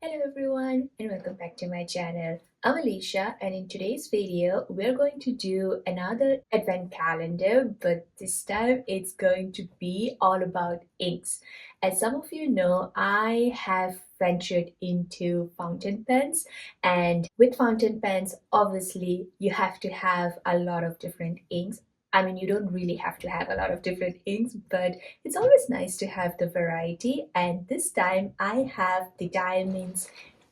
Hello everyone and welcome back to my channel. I'm Alicia and in today's video we're going to do another advent calendar, but this time it's going to be all about inks. As some of you know, I have ventured into fountain pens, and with fountain pens obviously you have to have a lot of different inks. I mean, you don't really have to have a lot of different inks, but it's always nice to have the variety, and this time I have the Diamine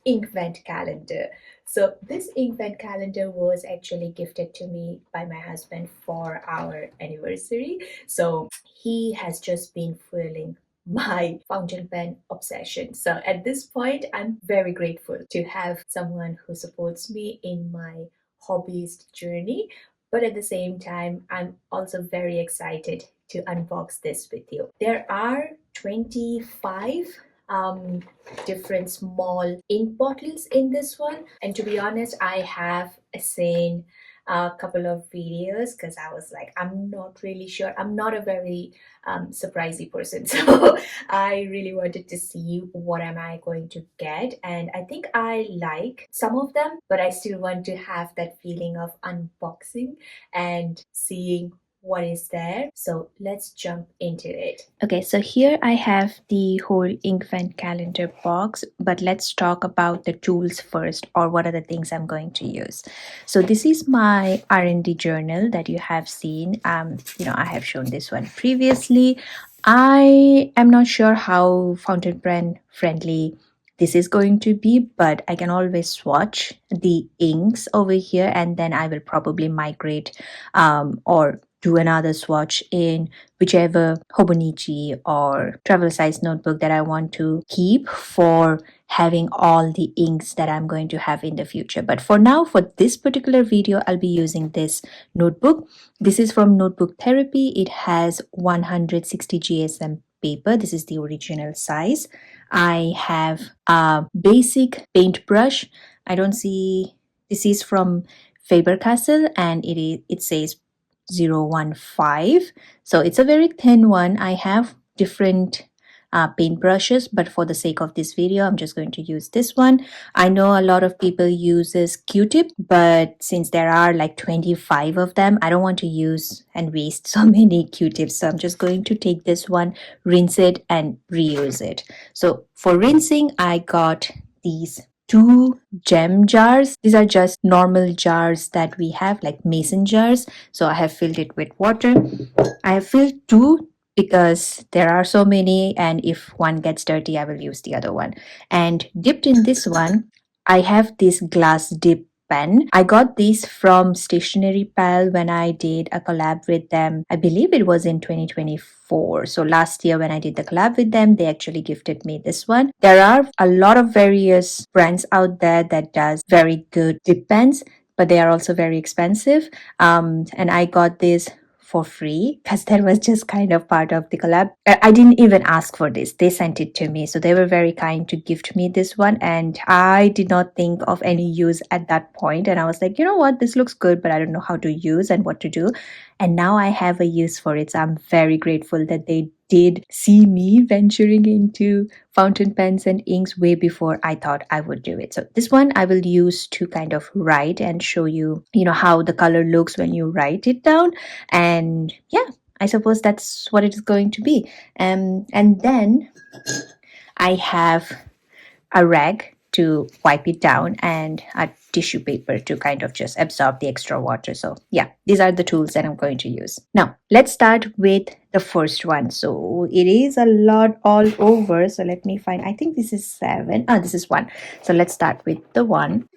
Inkvent Calendar. So this Inkvent Calendar was actually gifted to me by my husband for our anniversary. So he has just been fueling my fountain pen obsession. So at this point, I'm very grateful to have someone who supports me in my hobbyist journey. But at the same time, I'm also very excited to unbox this with you. There are 25 different small ink bottles in this one, and to be honest, I have seen a couple of videos because I was like, I'm not really sure. I'm not a very surprisey person, so I really wanted to see what am I going to get, and I think I like some of them, but I still want to have that feeling of unboxing and seeing what is there. So let's jump into it. Okay, so here I have the whole Inkvent calendar box, but let's talk about the tools first, or what are the things I'm going to use. So this is my R&D journal that you have seen. I have shown this one previously. I am not sure how fountain pen friendly this is going to be, but I can always swatch the inks over here, and then I will probably migrate or do another swatch in whichever Hobonichi or travel size notebook that I want to keep for having all the inks that I'm going to have in the future. But for now, for this particular video, I'll be using this notebook. This is from Notebook Therapy. It has 160 GSM paper. This is the original size. I have a basic paintbrush. I don't see, this is from Faber-Castell, and it says 015. So it's a very thin one. I have different paint brushes, but for the sake of this video, I'm just going to use this one. I know a lot of people uses Q-tip, but since there are like 25 of them, I don't want to use and waste so many Q-tips. So I'm just going to take this one, rinse it, and reuse it. So for rinsing, I got these 2 gem jars. These are just normal jars that we have, like mason jars. So I have filled it with water. I have filled 2 because there are so many, and if one gets dirty, I will use the other one. And dipped in this one, I have this glass dip pen. I got these from Stationery Pal when I did a collab with them. I believe it was in 2024. So last year when I did the collab with them, they actually gifted me this one. There are a lot of various brands out there that does very good dip pens, but they are also very expensive. And I got this for free because that was just kind of part of the collab. I didn't even ask for this. They sent it to me. So they were very kind to gift me this one. And I did not think of any use at that point. And I was like, you know what? This looks good, but I don't know how to use and what to do. And now I have a use for it. So I'm very grateful that they did see me venturing into fountain pens and inks way before I thought I would do it. So this one I will use to kind of write and show you, how the color looks when you write it down. And yeah, I suppose that's what it is going to be. And then I have a rag to wipe it down and a tissue paper to kind of just absorb the extra water. So yeah, these are the tools that I'm going to use. Now let's start with the first one. So it is a lot all over. So let me find, I think this is 7. This is 1. So let's start with the 1.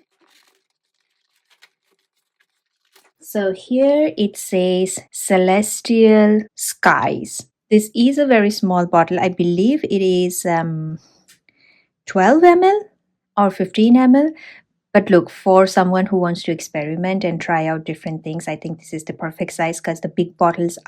So here it says Celestial Skies. This is a very small bottle. I believe it is 12 ml or 15 ml. But look, for someone who wants to experiment and try out different things, I think this is the perfect size because the big bottles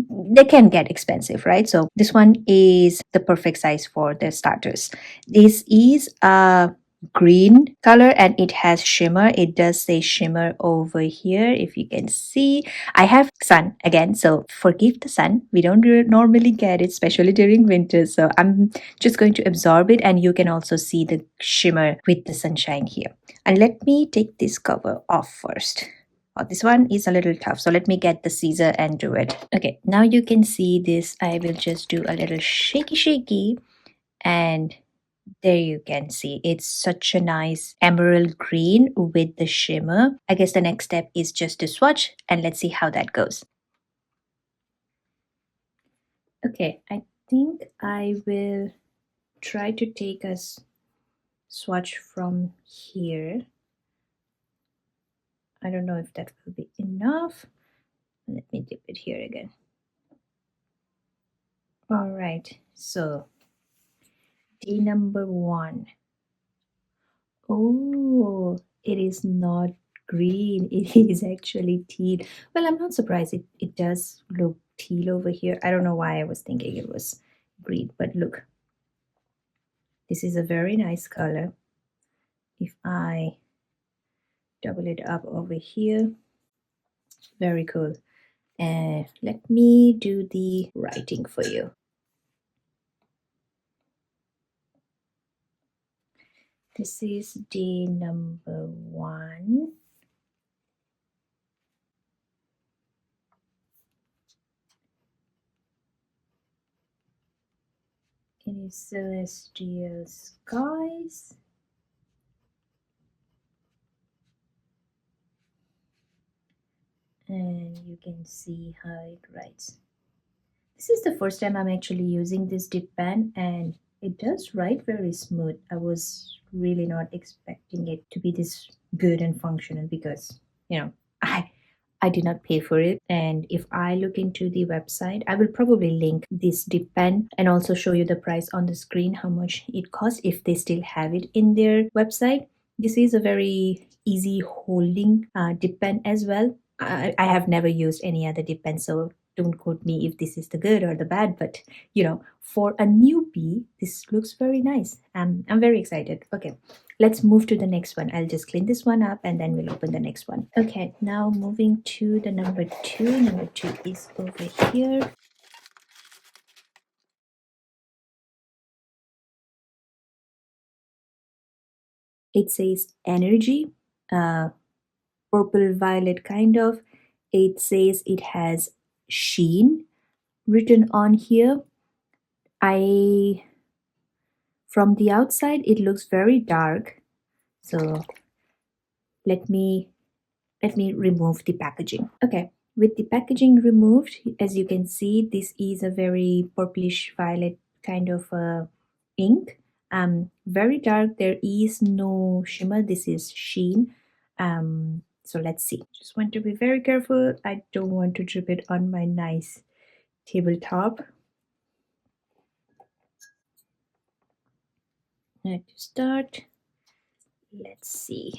they can get expensive, right? So this one is the perfect size for the starters. This is a green color and it has shimmer. It does say shimmer over here if you can see. I have sun again, so forgive the sun. We don't normally get it, especially during winter. So I'm just going to absorb it, and you can also see the shimmer with the sunshine here. And let me take this cover off first. Oh, this one is a little tough, so let me get the scissor and do it. Okay, now you can see this. I will just do a little shaky, and there you can see it's such a nice emerald green with the shimmer. I guess the next step is just to swatch, and let's see how that goes. Okay, I think I will try to take a swatch from here. I don't know if that will be enough. Let me dip it here again. All right, so day number 1. Oh, it is not green. It is actually teal. Well, I'm not surprised. It does look teal over here. I don't know why I was thinking it was green, but look, this is a very nice color. If I double it up over here, very cool. And let me do the writing for you. This is day number 1. It is celestial skies. And you can see how it writes. This is the first time I'm actually using this dip pen, and it does write very smooth. I was really not expecting it to be this good and functional because, you know, I did not pay for it. And if I look into the website, I will probably link this dip pen and also show you the price on the screen, how much it costs if they still have it in their website. This is a very easy holding dip pen as well. I have never used any other dip pen, so don't quote me if this is the good or the bad, but for a newbie, this looks very nice. I'm very excited. Okay, let's move to the next one. I'll just clean this one up and then we'll open the next one. Okay, now moving to the number 2. Number 2 is over here. It says energy, purple violet kind of. It says it has sheen written on here. From the outside it looks very dark, so let me remove the packaging. Okay, with the packaging removed, as you can see, this is a very purplish violet kind of ink. Very dark. There is no shimmer. This is sheen. So let's see. Just want to be very careful. I don't want to drip it on my nice tabletop. Now to start, let's see.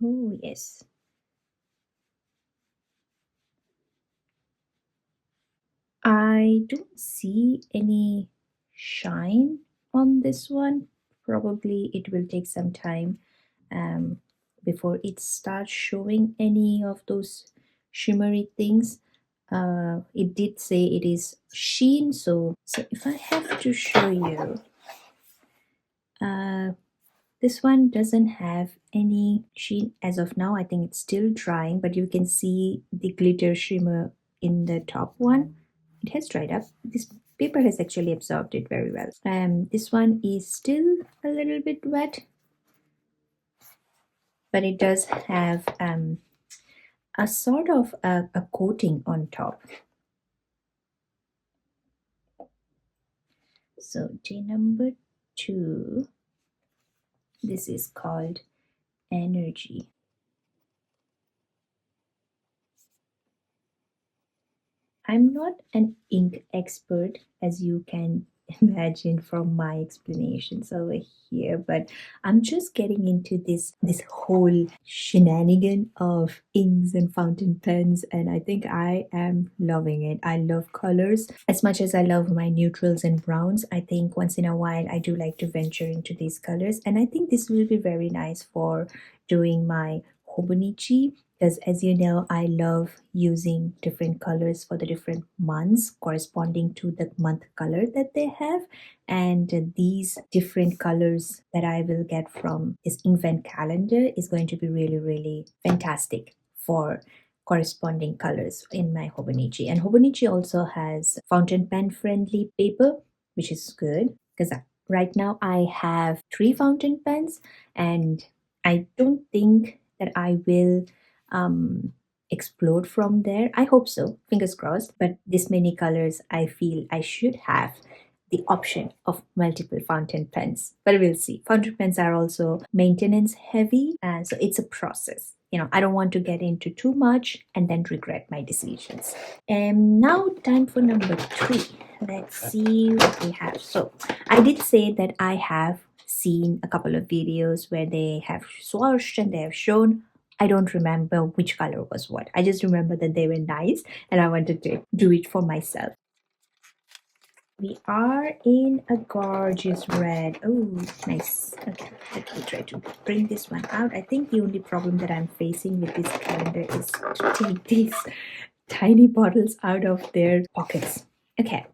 Oh yes. I don't see any shine on this one. Probably it will take some time before it starts showing any of those shimmery things. It did say it is sheen, so if I have to show you, this one doesn't have any sheen as of now. I think it's still drying, but you can see the glitter shimmer in the top one. It has dried up. This paper has actually absorbed it very well. This one is still a little bit wet, but it does have a sort of a coating on top. So day number 2, this is called energy. I'm not an ink expert, as you can imagine from my explanations over here, but I'm just getting into this whole shenanigan of inks and fountain pens, and I think I am loving it. I love colors as much as I love my neutrals and browns. I think once in a while I do like to venture into these colors, and I think this will be very nice for doing my hobonichi, because as you know, I love using different colors for the different months corresponding to the month color that they have. And these different colors that I will get from this Inkvent calendar is going to be really, really fantastic for corresponding colors in my hobonichi. And hobonichi also has fountain pen friendly paper, which is good because right now I have 3 fountain pens, and I don't think that I will explode from there. I hope so, fingers crossed. But this many colors, I feel I should have the option of multiple fountain pens, but we'll see. Fountain pens are also maintenance heavy, and so it's a process. I don't want to get into too much and then regret my decisions. And now, time for number 3. Let's see what we have. So, I did say that I have seen a couple of videos where they have swatched and they have shown. I don't remember which color was what. I just remember that they were nice and I wanted to do it for myself. We are in a gorgeous red. Oh, nice. Okay, let me try to bring this one out. I think the only problem that I'm facing with this calendar is to take these tiny bottles out of their pockets. Okay,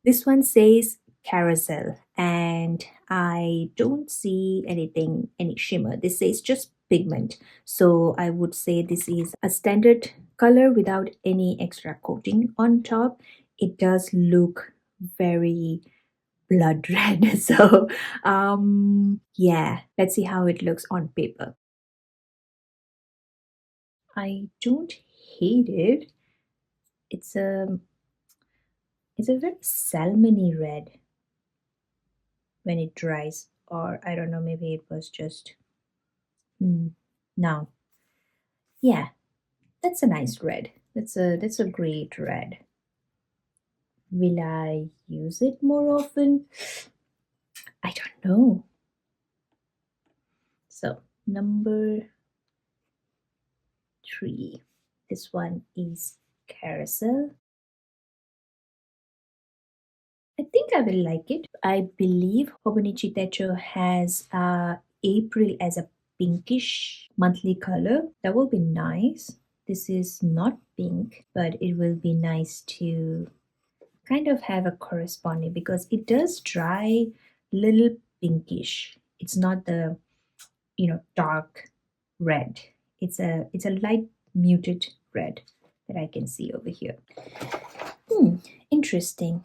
this one says carousel, and I don't see any shimmer. This says just pigment. So I would say this is a standard color without any extra coating on top. It does look very blood red. So yeah, let's see how it looks on paper. I don't hate it. It's a very salmony red when it dries, or I don't know, maybe it was just no. Yeah, that's a nice red. That's a great red. Will I use it more often? I don't know. So number 3. This one is carousel. I think I will like it. I believe Hobonichi Techo has April as a pinkish monthly color. That will be nice. This is not pink, but it will be nice to kind of have a corresponding, because it does dry little pinkish. It's not the dark red. It's a light muted red that I can see over here. Interesting.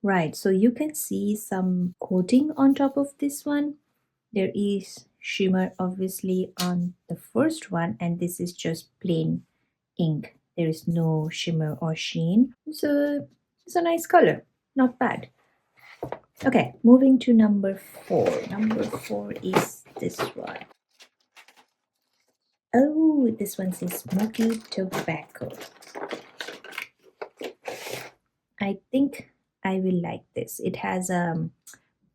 Right, so you can see some coating on top of this one. There is shimmer obviously on the first one, and this is just plain ink. There is no shimmer or sheen. So it's a nice color, not bad. Okay, moving to number 4. Number 4 is this one. Oh, this one says smoky tobacco. I think I will like this. It has a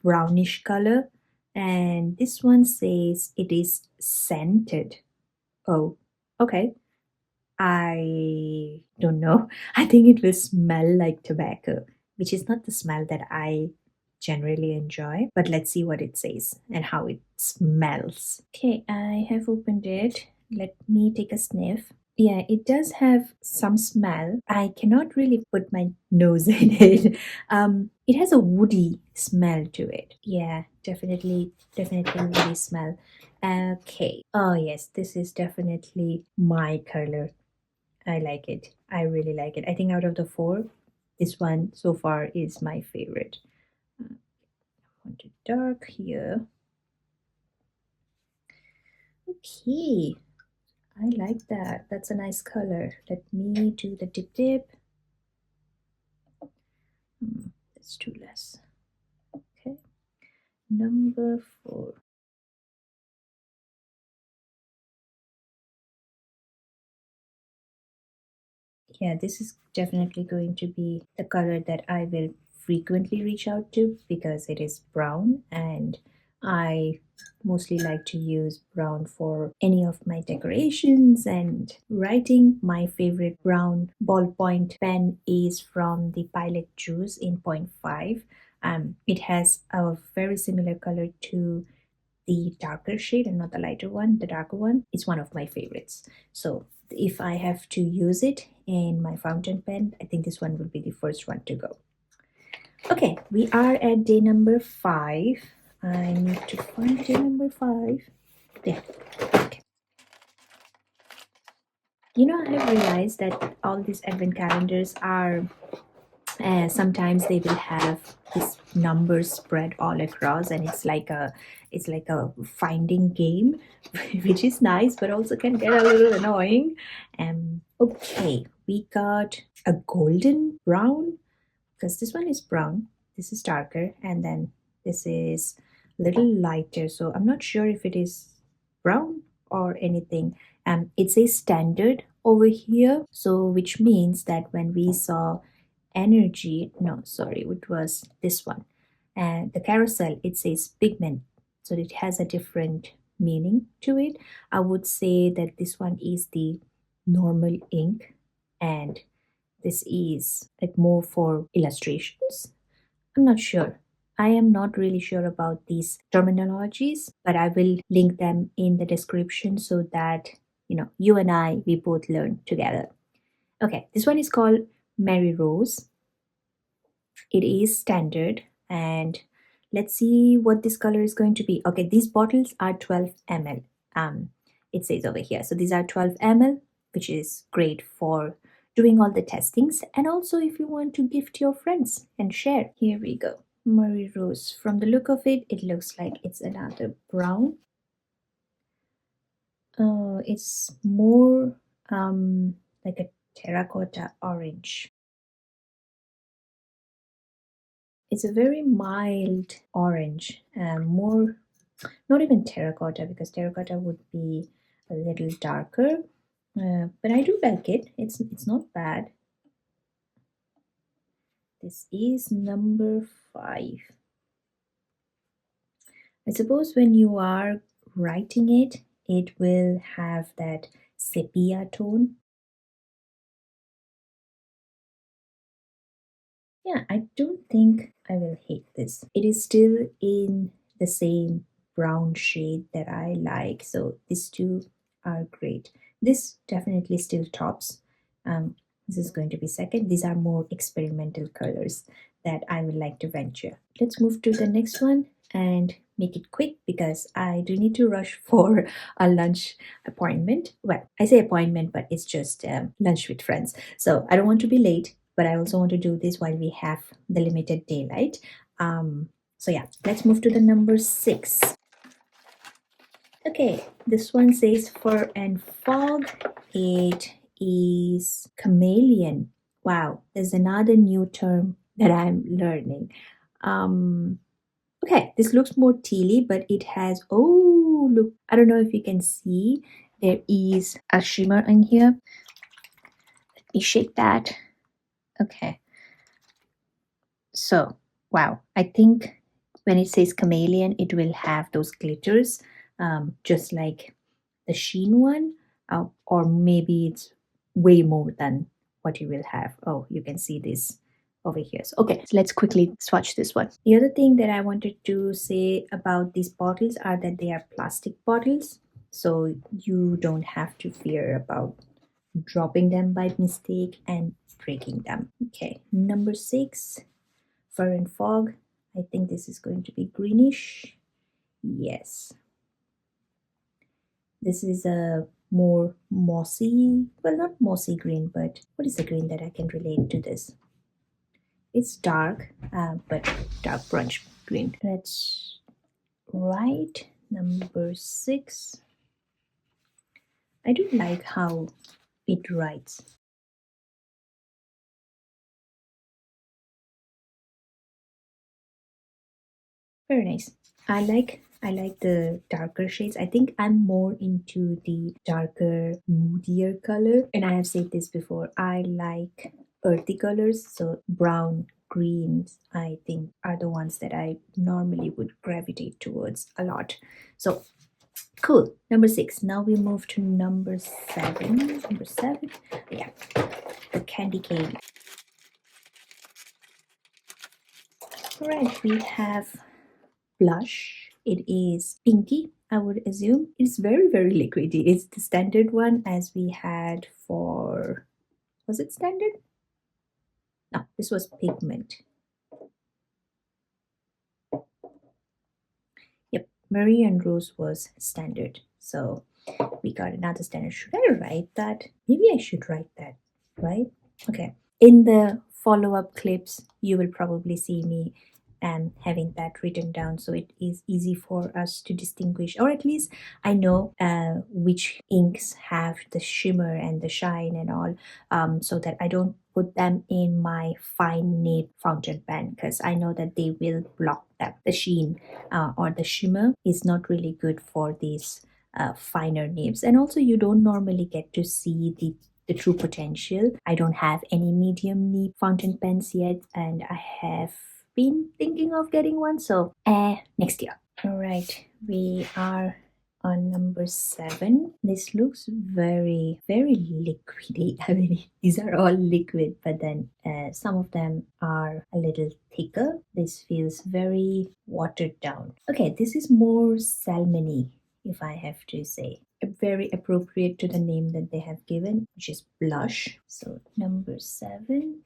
brownish color, and this one says it is scented. Oh, okay. I don't know. I think it will smell like tobacco, which is not the smell that I generally enjoy. But let's see what it says and how it smells. Okay, I have opened it. Let me take a sniff. Yeah, it does have some smell. I cannot really put my nose in it. It has a woody smell to it. Yeah, definitely woody smell. Okay. Oh yes, this is definitely my color. I like it. I really like it. I think out of the 4, this one so far is my favorite. I want it dark here. Okay. I like that. That's a nice color. Let me do the dip. That's too less. Okay. Number 4. Yeah, this is definitely going to be the color that I will frequently reach out to because it is brown, and I mostly like to use brown for any of my decorations and writing. My favorite brown ballpoint pen is from the Pilot Juice in 0.5. It has a very similar color to the darker shade and not the lighter one. The darker one is one of my favorites. So if I have to use it in my fountain pen, I think this one will be the first one to go. Okay, we are at day number 5. I need to find day number 5. There. Okay. You know, I have realized that all these advent calendars are sometimes they will have this numbers spread all across, and it's like a finding game, which is nice but also can get a little annoying. Okay, we got a golden brown, because this one is brown, this is darker, and then this is a little lighter, so I'm not sure if it is brown or anything. It says standard over here, so which means that when we saw energy, no, sorry, it was this one, and the carousel, it says pigment, so it has a different meaning to it. I would say that this one is the normal ink, and this is like more for illustrations. I'm not sure. I am not really sure about these terminologies, but I will link them in the description so that you and I, we both learn together. Okay, this one is called Mary Rose. It is standard, and let's see what this color is going to be. Okay, these bottles are 12 ml. It says over here. So these are 12 ml, which is great for doing all the testings, and also if you want to gift your friends and share. Here we go. Murray Rose. From the look of it, it looks like it's another brown. It's more like a terracotta orange. It's a very mild orange, more not even terracotta, because terracotta would be a little darker. But I do like it. It's not bad. This is number 5. I suppose when you are writing it, it will have that sepia tone. Yeah, I don't think I will hate this. It is still in the same brown shade that I like, so these two are great. This definitely still tops. This is going to be second. These are more experimental colors that I would like to venture. Let's move to the next one and make it quick because I do need to rush for a lunch appointment. Well, I say appointment, but it's just lunch with friends. So I don't want to be late, but I also want to do this while we have the limited daylight. So yeah, let's move to the number 6. Okay, this one says fur and fog. It is chameleon. Wow, there's another new term that I'm learning. Okay, this looks more tealy, but it has, oh, look, I don't know if you can see, there is a shimmer in here. Let me shake that. Okay. So, wow, I think when it says chameleon, it will have those glitters, just like the sheen one, or maybe it's way more than what you will have. Oh, you can see this over here. So, okay, so let's quickly swatch this one. The other thing that I wanted to say about these bottles are that they are plastic bottles, so you don't have to fear about dropping them by mistake and breaking them. Okay, number 6, fur and fog. I think this is going to be greenish. Yes, this is a more mossy, well, not mossy green, but what is the green that I can relate to this? It's dark, but dark brunch green. Let's write number 6. I do like how it writes. Very nice. I like the darker shades. I think I'm more into the darker, moodier color. And I have said this before, I like earthy colors, so brown greens, I think, are the ones that I normally would gravitate towards a lot. So cool. Number 6. Now we move to number 7. Number 7. Yeah, the candy cane. Alright, we have blush. It is pinky, I would assume. It's very, very liquidy. It's the standard one as we had for. Was it standard? No, this was pigment. Yep, Marie and Rose was standard. So we got another standard. Should I write that? Maybe I should write that, right? Okay. In the follow-up clips, you will probably see me having that written down, so it is easy for us to distinguish, or at least I know which inks have the shimmer and the shine and all, so that I don't put them in my fine nib fountain pen, because I know that they will block them. The sheen or the shimmer is not really good for these finer nibs, and also you don't normally get to see the true potential. I don't have any medium nib fountain pens yet, and I have been thinking of getting one, so next year. All right, we are on number 7. This looks very, very liquidy. I mean, these are all liquid, but then some of them are a little thicker. This feels very watered down. Okay, this is more salmony, if I have to say. Very appropriate to the name that they have given, which is blush. So number 7.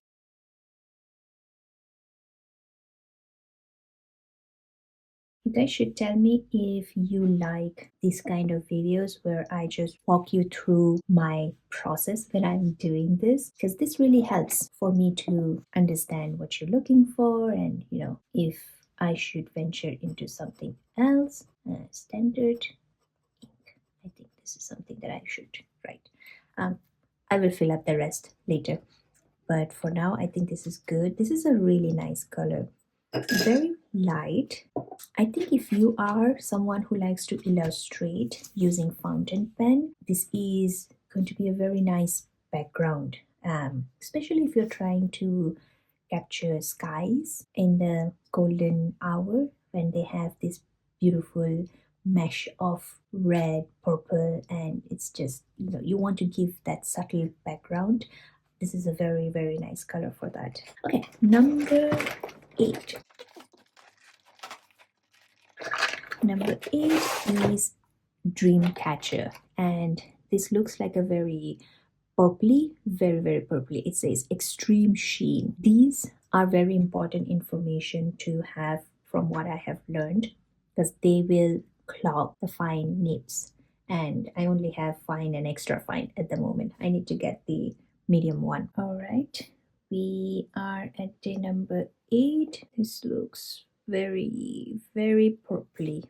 You guys should tell me if you like these kind of videos where I just walk you through my process when I'm doing this, because this really helps for me to understand what you're looking for, and if I should venture into something else. Standard ink. I think this is something that I should write. I will fill up the rest later, but for now I think this is good. This is a really nice color, very light. I think if you are someone who likes to illustrate using fountain pen, this is going to be a very nice background, especially if you're trying to capture skies in the golden hour when they have this beautiful mesh of red, purple, and it's just, you want to give that subtle background. This is a very, very nice color for that. Okay, number 8. Number 8 is Dreamcatcher, and this looks like a very purpley, very, very purpley. It says extreme sheen. These are very important information to have from what I have learned, because they will clog the fine nibs, and I only have fine and extra fine at the moment. I need to get the medium one. All right, we are at day number 8. This looks very, very purpley.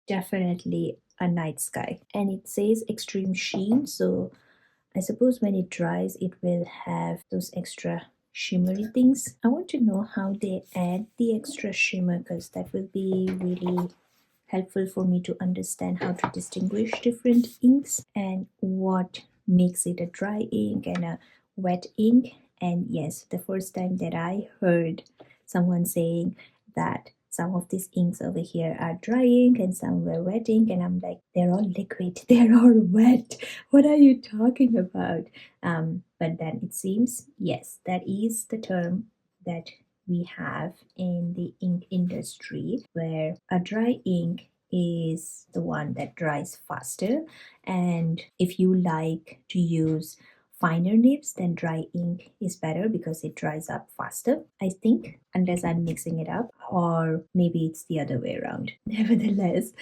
Definitely a night sky, and it says extreme sheen, so I suppose when it dries it will have those extra shimmery things. I want to know how they add the extra shimmer, because that will be really helpful for me to understand how to distinguish different inks and what makes it a dry ink and a wet ink. And yes, the first time that I heard someone saying that some of these inks over here are dry ink and some were wet ink, and I'm like, they're all liquid, they're all wet, what are you talking about? But then it seems, yes, that is the term that we have in the ink industry, where a dry ink is the one that dries faster, and if you like to use finer nibs, then dry ink is better because it dries up faster, I think, unless I'm mixing it up, or maybe it's the other way around. Nevertheless,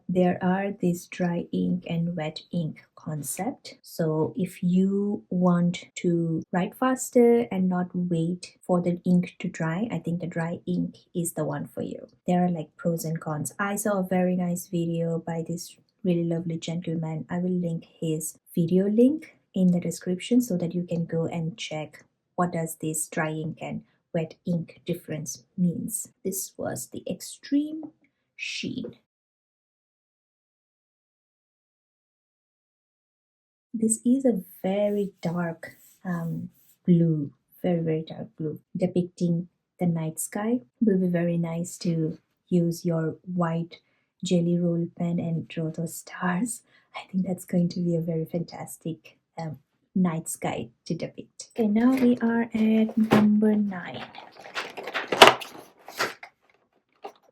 there are this dry ink and wet ink concept. So if you want to write faster and not wait for the ink to dry, I think the dry ink is the one for you. There are like pros and cons. I saw a very nice video by this really lovely gentleman. I will link his video link in the description so that you can go and check what does this dry ink and wet ink difference means. This was the extreme sheen. This is a very dark blue, very, very dark blue, depicting the night sky. Will be very nice to use your white jelly roll pen and draw those stars. I think that's going to be a very fantastic night sky to depict. Okay, now we are at number 9.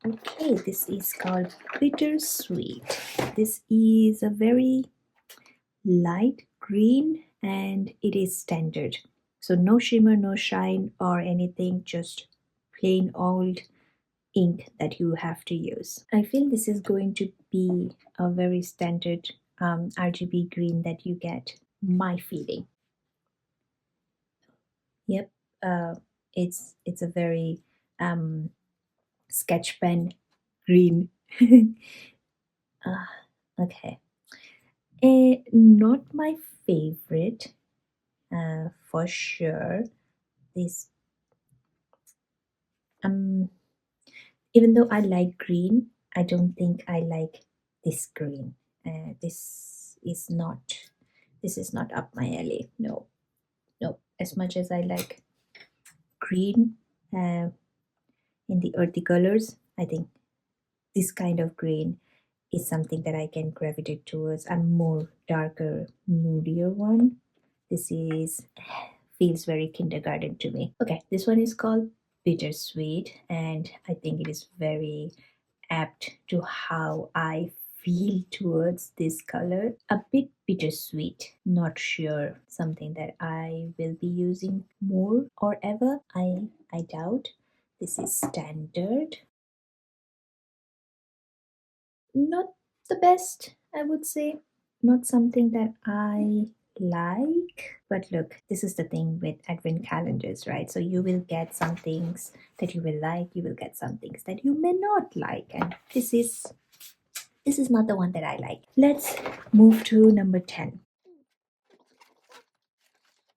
Okay, this is called Bittersweet. This is a very light green and it is standard. So no shimmer, no shine or anything, just plain old ink that you have to use. I feel this is going to be a very standard RGB green that you get, my feeling. Yep, it's a very sketch pen green. Okay, not my favorite for sure. This even though I like green, I don't think I like this green. This is not up my alley. No, no. As much as I like green in the earthy colors, I think this kind of green is something that I can gravitate towards. A more darker, moodier one. This is feels very kindergarten to me. Okay, this one is called Bittersweet, and I think it is very apt to how I feel towards this color. A bit bittersweet, not sure, something that I will be using more or ever. I doubt. This is standard. Not the best, I would say. Not something that I like. But look, this is the thing with advent calendars, right? So you will get some things that you will like, you will get some things that you may not like, and this is not the one that I like. Let's move to number 10.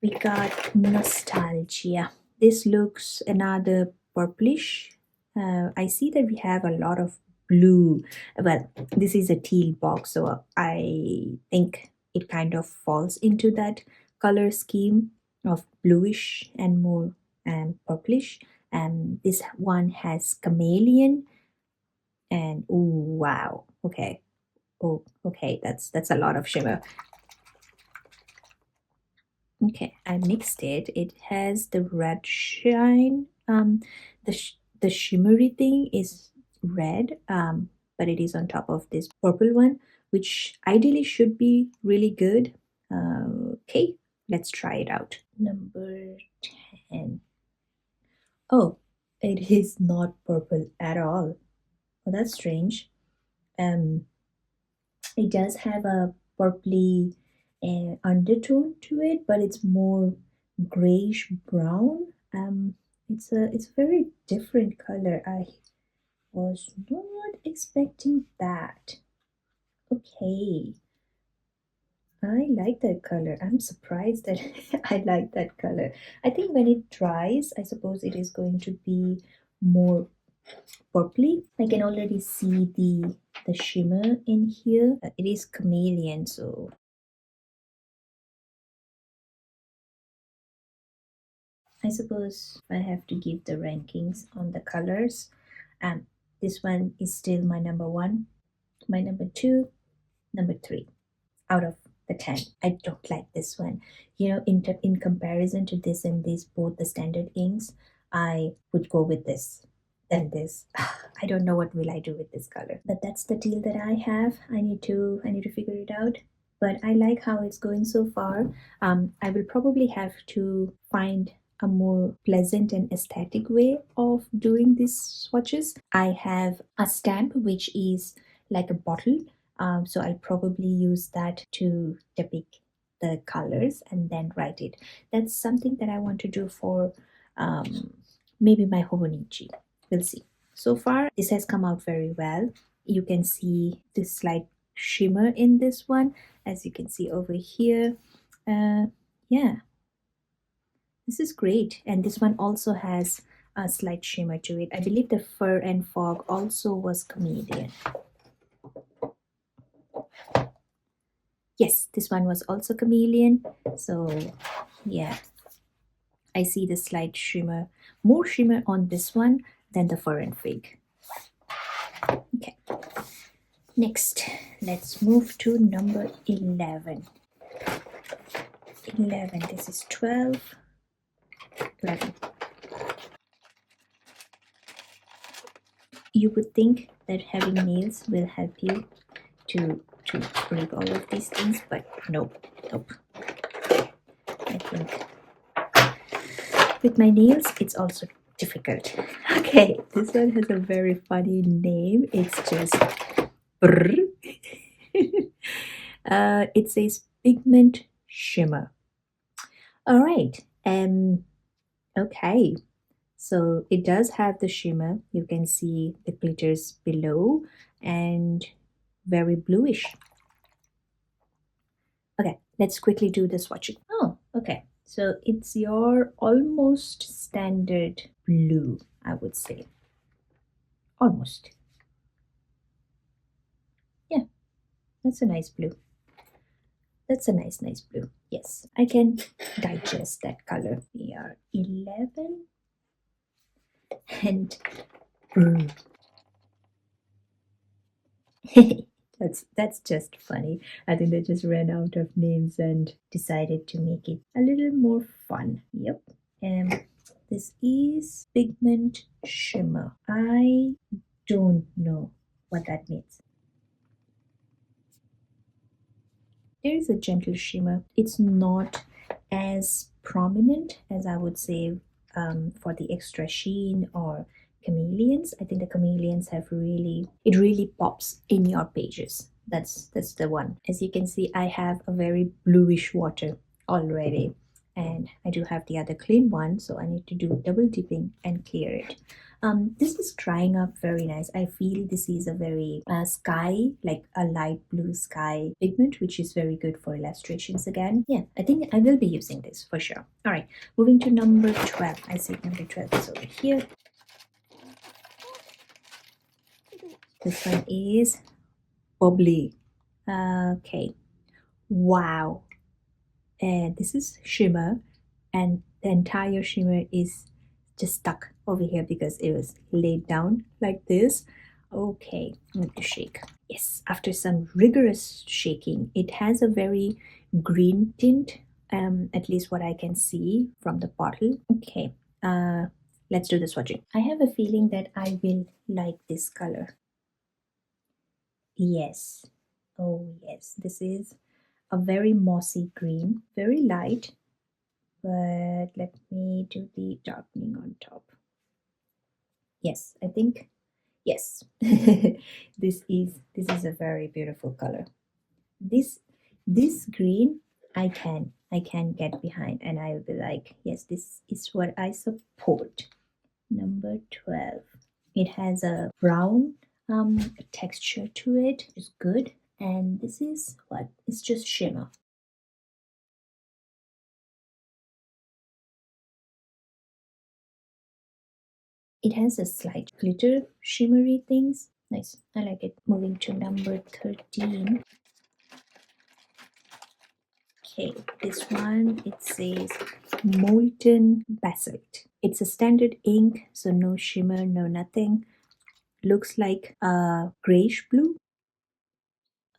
We got Nostalgia. This looks another purplish. I see that we have a lot of blue. Well, this is a teal box, so I think it kind of falls into that color scheme of bluish and more purplish. This one has chameleon and ooh, wow. Okay. Oh, okay. That's a lot of shimmer. Okay, I mixed it. It has the red shine. The shimmery thing is red, but it is on top of this purple one, which ideally should be really good. Okay, let's try it out. Number 10. Oh, it is not purple at all. Oh, that's strange. Um, it does have a purpley undertone to it, but it's more grayish brown. It's a very different color. I was not expecting that. Okay, I like that color. I'm surprised that I like that color. I think when it dries, I suppose it is going to be more purpley. I can already see the shimmer in here. It is chameleon, so I suppose I have to give the rankings on the colors. This one is still my number 1, my number 2, number 3 out of the 10. I don't like this one. You know, in comparison to this and this, both the standard inks, I would go with this than this. I don't know what will I do with this color, but that's the deal that I have. I need to figure it out. But I like how it's going so far. I will probably have to find a more pleasant and aesthetic way of doing these swatches. I have a stamp which is like a bottle, so I'll probably use that to depict the colors and then write it. That's something that I want to do for maybe my Hobonichi. We'll see. So far, this has come out very well. You can see this slight shimmer in this one, as you can see over here. Yeah, this is great. And this one also has a slight shimmer to it. I believe the Fur and Fog also was chameleon. Yes, this one was also chameleon. So yeah, I see the slight shimmer, more shimmer on this one than the Fur and Fig. Okay, next let's move to number 11. 11, this is 12, 11. You would think that having nails will help you to break all of these things, but nope. I think with my nails it's also difficult. Okay, this one has a very funny name. It's just brr. It says pigment shimmer. All right, okay, so it does have the shimmer. You can see the glitters below and very bluish. Okay, let's quickly do the swatching. Oh, okay, so it's your almost standard blue, I would say. Almost. Yeah, that's a nice blue. That's a nice blue. Yes, I can digest that color. We are 11 and that's just funny. I think they just ran out of names and decided to make it a little more fun. Yep. And this is pigment shimmer. I don't know what that means. There is a gentle shimmer. It's not as prominent as I would say for the extra sheen or chameleons. I think the chameleons have it really pops in your pages. That's the one. As you can see, I have a very bluish water already, and I do have the other clean one, so I need to do double dipping and clear it. This is drying up very nice. I feel this is a very sky, like a light blue sky pigment, which is very good for illustrations again. Yeah, I think I will be using this for sure. All right, moving to number 12. I see number 12 is over here. This one is bubbly. Okay, wow. And this is shimmer, and the entire shimmer is just stuck over here because it was laid down like this. Okay, I need to shake. Yes, after some rigorous shaking, it has a very green tint, at least what I can see from the bottle. Okay, let's do the swatching. I have a feeling that I will like this color. Yes, oh yes, this is a very mossy green, very light, but let me do the darkening on top. Yes, I think yes. this is a very beautiful color. This green I can get behind, and I will be like, yes, this is what I support. Number 12. It has a brown texture to it, which is good. And this is what? It's just shimmer. It has a slight glitter shimmery things. Nice, I like it. Moving to number 13. Okay, this one, it says molten basalt. It's a standard ink, so no shimmer, no nothing. Looks like a grayish blue.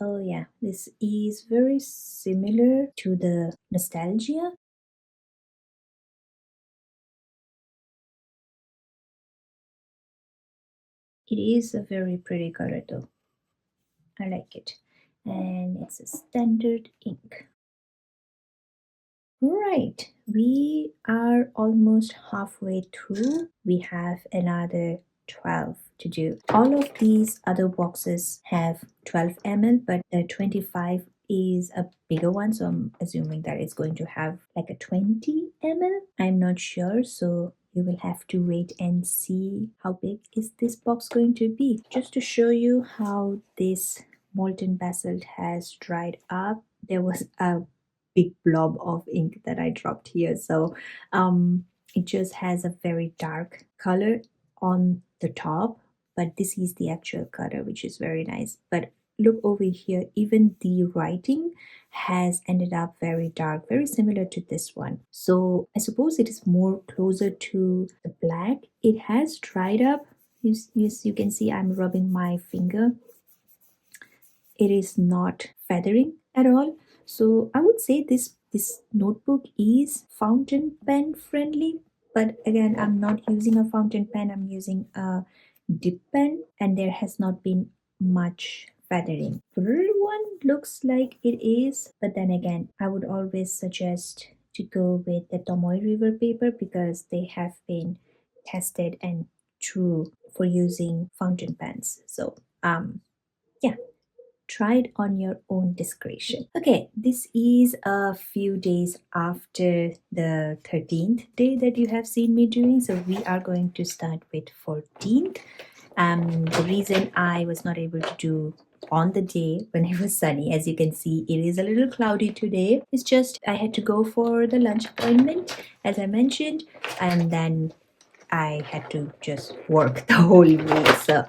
Oh yeah, this is very similar to the Nostalgia. It is a very pretty color though. I like it. And it's a standard ink. Right, we are almost halfway through. We have another 12 to do. All of these other boxes have 12 ml, but the 25 is a bigger one, so I'm assuming that it's going to have like a 20 ml. I'm not sure, so you will have to wait and see how big is this box going to be. Just to show you how this molten basalt has dried up, there was a big blob of ink that I dropped here. So it just has a very dark color on the top, but this is the actual color, which is very nice. But look over here, even the writing has ended up very dark, very similar to this one. So I suppose it is more closer to the black. It has dried up. You can see I'm rubbing my finger. It is not feathering at all. So I would say this notebook is fountain pen friendly, but again, I'm not using a fountain pen, I'm using a dip pen, and there has not been much feathering. Blue one looks like it is, but then again, I would always suggest to go with the Tomoe River paper because they have been tested and true for using fountain pens. So yeah, try it on your own discretion. Okay, this is a few days after the 13th day that you have seen me doing. So we are going to start with 14th. The reason I was not able to do on the day when it was sunny, as you can see, it is a little cloudy today. It's just I had to go for the lunch appointment, as I mentioned, and then I had to just work the whole week. So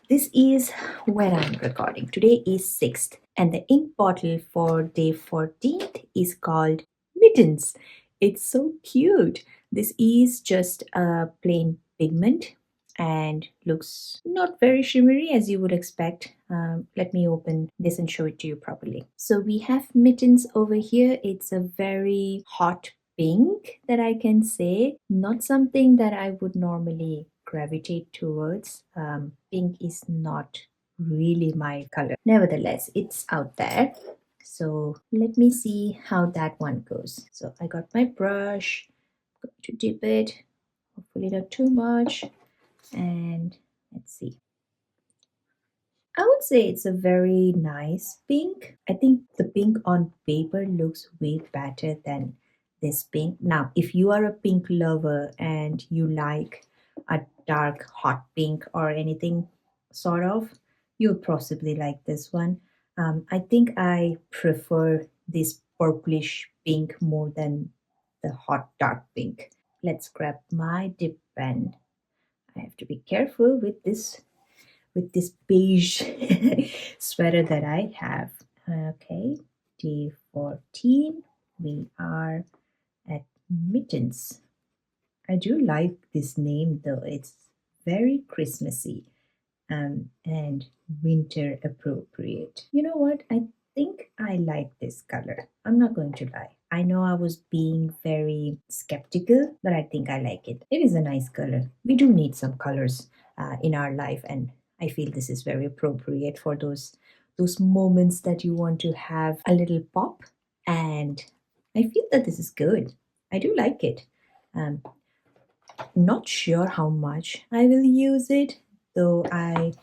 this is when I'm recording. Today is 6th, and the ink bottle for day 14th is called Mittens. It's so cute. This is just a plain pigment and looks not very shimmery as you would expect. Let me open this and show it to you properly. So we have Mittens over here. It's a very hot pink that I can say, not something that I would normally gravitate towards. Pink is not really my color. Nevertheless, it's out there. So let me see how that one goes. So I got my brush, going to dip it, hopefully not too much, and let's see. I would say it's a very nice pink. I think the pink on paper looks way better than this pink. Now, if you are a pink lover and you like a dark hot pink or anything sort of, you'll possibly like this one. I think I prefer this purplish pink more than the hot dark pink. Let's grab my dip pen. I have to be careful with this beige sweater that I have. Okay, day 14, we are at Mittens. I do like this name though, it's very Christmassy and winter appropriate. You know what? I think I like this color. I'm not going to lie. I know I was being very skeptical, but I think I like it. It is a nice color. We do need some colors in our life, and I feel this is very appropriate for those moments that you want to have a little pop. And I feel that this is good. I do like it. Um, Not sure how much I will use it, though I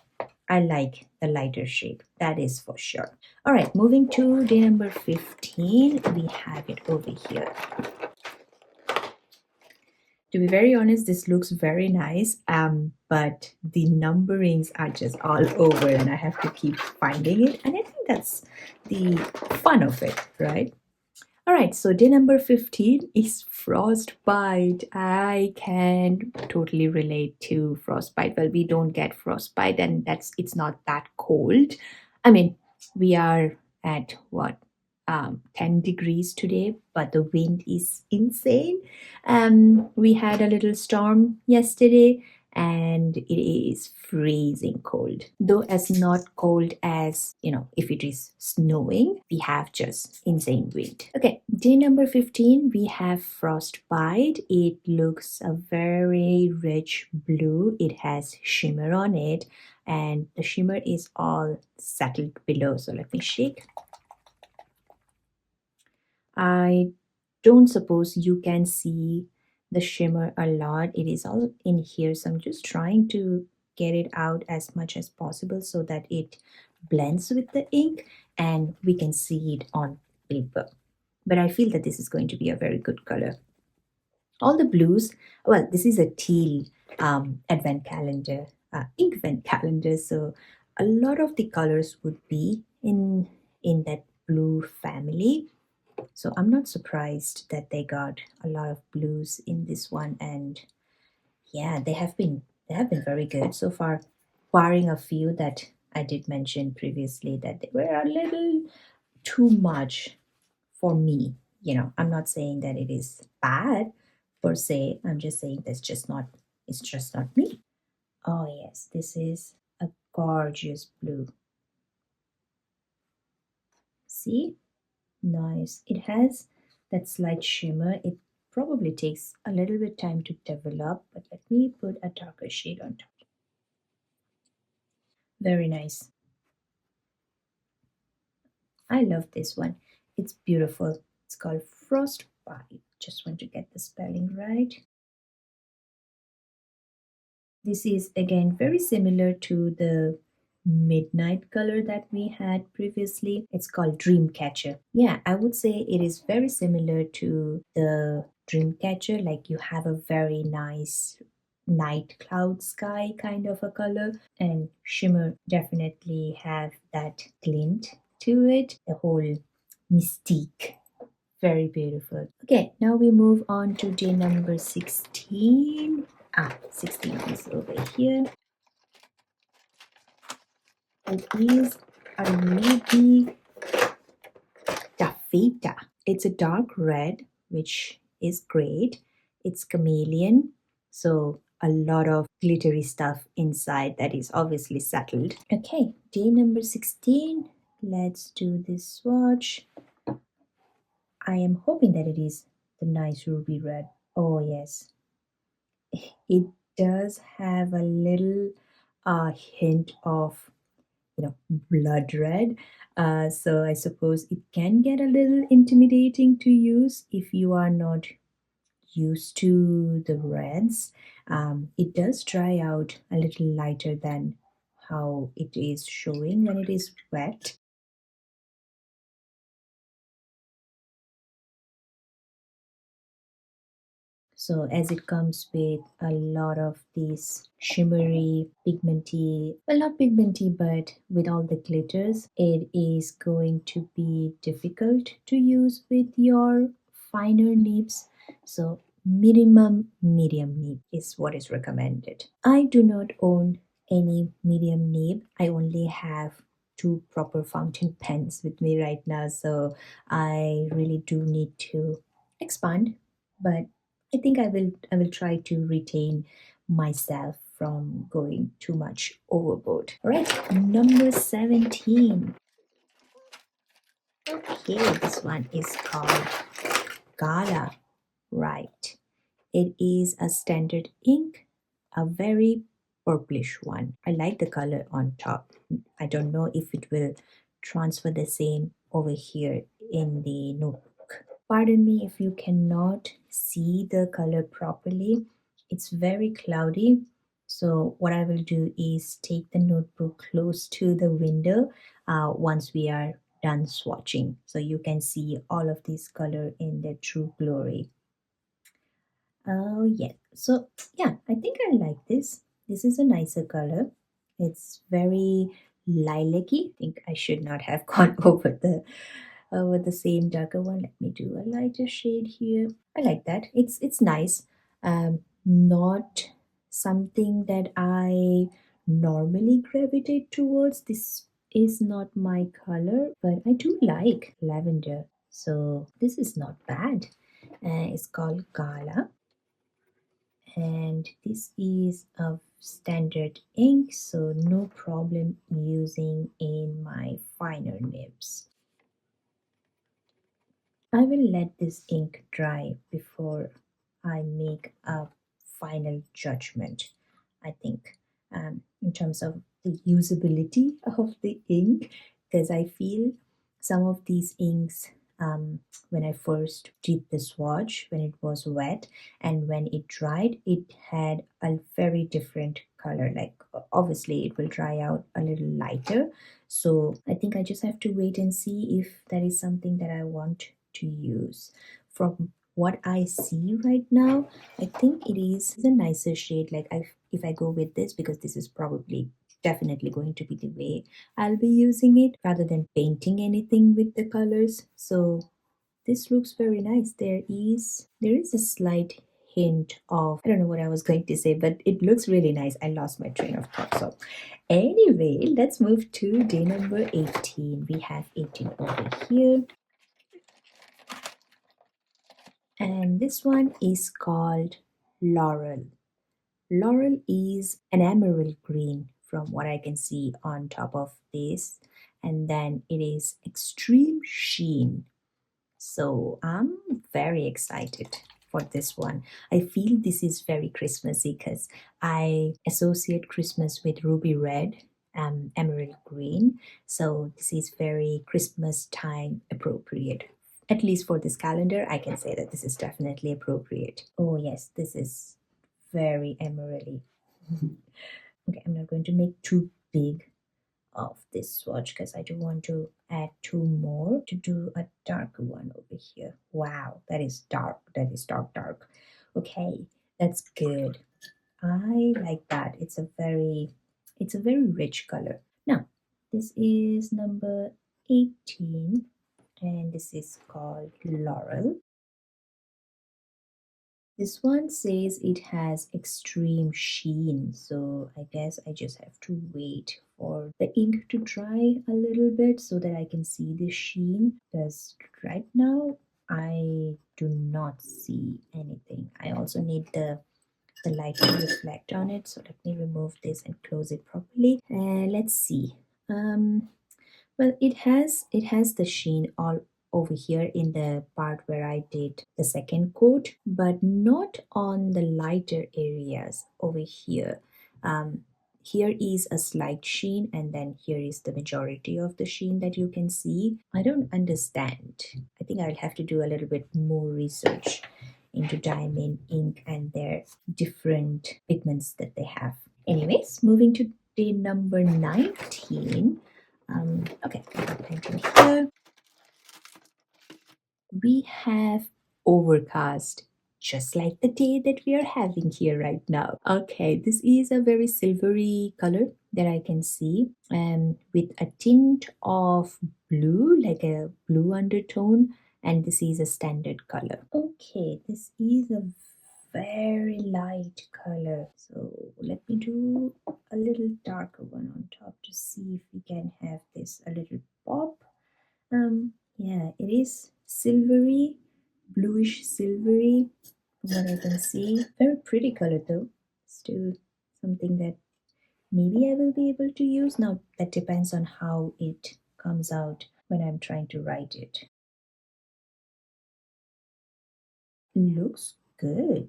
like the lighter shade, that is for sure. All right, moving to day number 15, we have it over here. To be very honest, this looks very nice, but the numberings are just all over and I have to keep finding it. And I think that's the fun of it, right? All right, so day number 15 is frostbite. I can totally relate to frostbite. Well, we don't get frostbite and it's not that cold. I mean, we are at what, 10 degrees today, but the wind is insane. We had a little storm yesterday and it is freezing cold, though as not cold as, you know, if it is snowing. We have just insane wind. Okay, day number 15, we have frostbite. It looks a very rich blue. It has shimmer on it and the shimmer is all settled below. So let me shake. I don't suppose you can see the shimmer a lot. It is all in here, so I'm just trying to get it out as much as possible so that it blends with the ink and we can see it on paper. But I feel that this is going to be a very good color. All the blues, well, this is a teal advent calendar, inkvent calendar, so a lot of the colors would be in that blue family. So I'm not surprised that they got a lot of blues in this one, and yeah, they have been very good so far, barring a few that I did mention previously that they were a little too much for me. I'm not saying that it is bad per se. I'm just saying it's just not me. Oh yes, this is a gorgeous blue. See? Nice. It has that slight shimmer. It probably takes a little bit time to develop, but let me put a darker shade on top. Very nice. I love this one. It's beautiful. It's called Frostbite. Just want to get the spelling right. This is again very similar to the midnight color that we had previously. It's called Dreamcatcher. Yeah, I would say it is very similar to the Dreamcatcher, like you have a very nice night cloud sky kind of a color, and Shimmer definitely have that glint to it, the whole mystique. Very beautiful. Okay, now we move on to day number 16. 16 is over here. It is a ruby taffeta. It's a dark red, which is great. It's chameleon, so a lot of glittery stuff inside that is obviously settled. Okay, day number 16. Let's do this swatch. I am hoping that it is the nice ruby red. Oh, yes. It does have a little hint of blood red, so I suppose it can get a little intimidating to use if you are not used to the reds. It does dry out a little lighter than how it is showing when it is wet. So as it comes with a lot of these shimmery, pigmenty, well, not pigmenty, but with all the glitters, it is going to be difficult to use with your finer nibs. So medium nib is what is recommended. I do not own any medium nib. I only have two proper fountain pens with me right now, so I really do need to expand, but I think I will try to retain myself from going too much overboard. All right, number 17. Okay, this one is called Gala. Right. It is a standard ink, a very purplish one. I like the color on top. I don't know if it will transfer the same over here in the notebook. Pardon me if you cannot see the color properly. It's very cloudy. So what I will do is take the notebook close to the window once we are done swatching, so you can see all of this color in their true glory. Oh yeah. So yeah, I think I like this. This is a nicer color. It's very lilac-y. I think I should not have gone over the same darker one. Let me do a lighter shade here. I like that. It's nice. Not something that I normally gravitate towards. This is not my color, but I do like lavender. So this is not bad. It's called Gala, and this is a standard ink, so no problem using in my finer nibs. I will let this ink dry before I make a final judgment, I think, in terms of the usability of the ink, because I feel some of these inks, when I first did the swatch, when it was wet and when it dried, it had a very different color. Like, obviously, it will dry out a little lighter. So I think I just have to wait and see if that is something that I want to use. From what I see right now, I think it is a nicer shade. Like, if I go with this, because this is probably definitely going to be the way I'll be using it rather than painting anything with the colors. So this looks very nice. There is a slight hint of, I don't know what I was going to say, but it looks really nice. I lost my train of thought. So anyway, let's move to day number 18. We have 18 over here. And this one is called Laurel. Laurel is an emerald green from what I can see on top of this. And then it is extreme sheen. So I'm very excited for this one. I feel this is very Christmassy because I associate Christmas with ruby red, emerald green. So this is very Christmas time appropriate. At least for this calendar, I can say that this is definitely appropriate. Oh yes, this is very emeraldy. Okay, I'm not going to make too big of this swatch because I do want to add two more to do a darker one over here. Wow, that is dark. That is dark. Okay, that's good. I like that. It's a very rich color. Now, this is number 18 and this is called Laurel. This one says it has extreme sheen, so I guess I just have to wait for the ink to dry a little bit so that I can see the sheen, because right now I do not see anything. I also need the light to reflect on it, so let me remove this and close it properly. And let's see. Um, well, it has the sheen all over here in the part where I did the second coat, but not on the lighter areas over here. Here is a slight sheen, and then here is the majority of the sheen that you can see. I don't understand. I think I'll have to do a little bit more research into Diamine ink and their different pigments that they have. Anyways, moving to day number 19. Okay, painting here. We have overcast, just like the day that we are having here right now. Okay, this is a very silvery color that I can see, with a tint of blue, like a blue undertone, and this is a standard color. Okay, this is a very light color, so let me do a little darker one on top to see if we can have this a little pop. Yeah, it is silvery, bluish silvery from what I can see. Very pretty color though. Still something that maybe I will be able to use. Now that depends on how it comes out when I'm trying to write it. Looks good.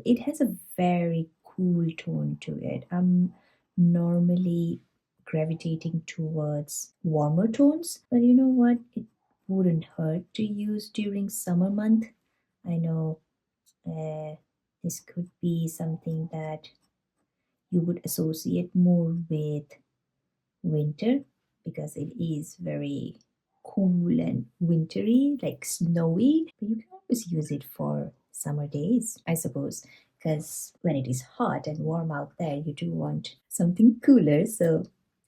It has a very cool tone to it. I'm normally gravitating towards warmer tones, but you know what? It wouldn't hurt to use during summer month. I know this could be something that you would associate more with winter because it is very cool and wintry, like snowy. But you can always use it for summer days, I suppose, because when it is hot and warm out there, you do want something cooler. So,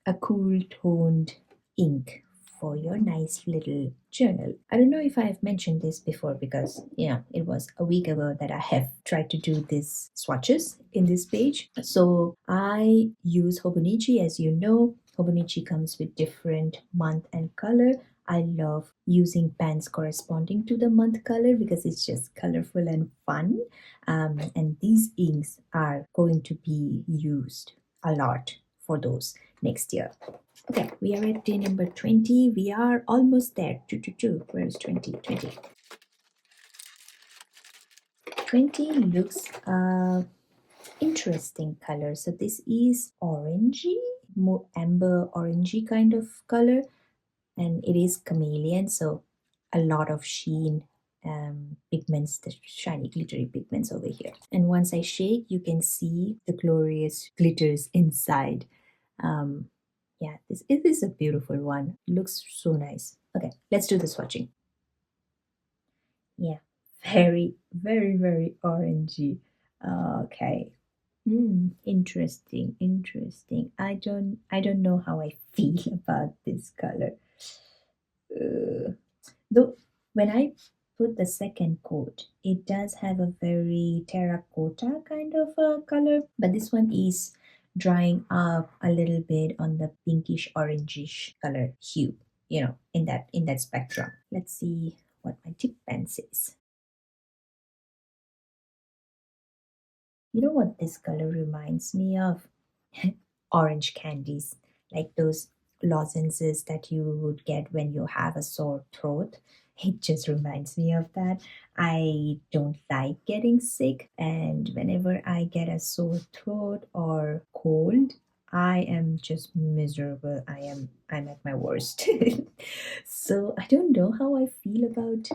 a cool toned ink for your nice little journal. I don't know if I have mentioned this before because, it was a week ago that I have tried to do these swatches in this page. So I use Hobonichi, as you know. Hobonichi comes with different month and color. I love using pens corresponding to the month color because it's just colorful and fun. And these inks are going to be used a lot for those next year. Okay, we are at day number 20. We are almost there. 2. Where is 20? 20 looks interesting color. So this is orangey, more amber orangey kind of color, and it is chameleon. So a lot of sheen pigments, the shiny glittery pigments over here. And once I shake, you can see the glorious glitters inside. Yeah, this is a beautiful one. It looks so nice. Okay, let's do the swatching. Yeah, very orangey. Okay. Interesting. I don't know how I feel about this color. Though when I put the second coat. It does have a very terracotta kind of a color, but this one is drying up a little bit on the pinkish orangish color hue, in that spectrum. Let's see what my tip pen says. You know what this color reminds me of? Orange candies, like those lozenges that you would get when you have a sore throat. It just reminds me of that. I don't like getting sick, and whenever I get a sore throat or cold, I am just miserable. I'm at my worst. So I don't know how I feel about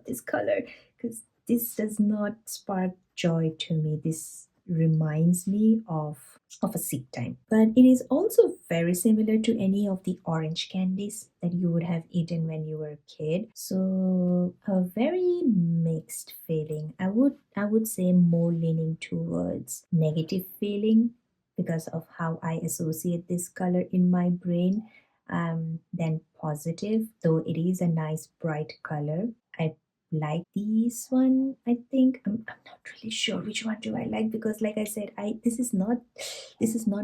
this color, because this does not spark joy to me. This reminds me of a sick time, but it is also very similar to any of the orange candies that you would have eaten when you were a kid. So a very mixed feeling. I would say more leaning towards negative feeling because of how I associate this color in my brain, than positive, though it is a nice bright color. I like this one. I think I'm not really sure which one do I like, because like I said, I this is not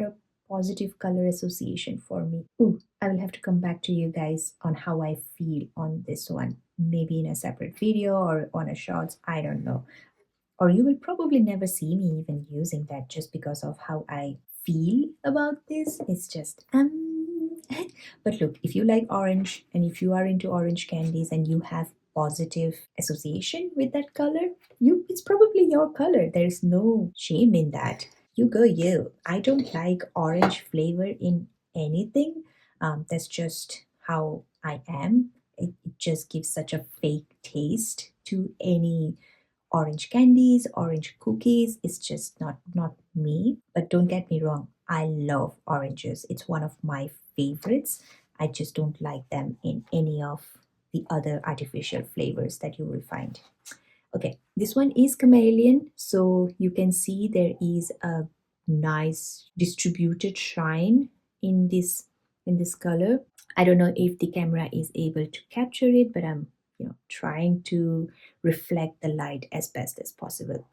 a positive color association for me. Ooh, I will have to come back to you guys on how I feel on this one, maybe in a separate video or on a shorts, I don't know. Or you will probably never see me even using that, just because of how I feel about this. It's just but look, if you like orange and if you are into orange candies and you have positive association with that color, it's probably your color. There's no shame in that. You go you. I don't like orange flavor in anything. That's just how I am. It just gives such a fake taste to any orange candies, orange cookies. It's just not me. But don't get me wrong, I love oranges. It's one of my favorites. I just don't like them in any of the other artificial flavors that you will find. Okay, this one is chameleon, so you can see there is a nice distributed shine in this color. I don't know if the camera is able to capture it, but I'm trying to reflect the light as best as possible.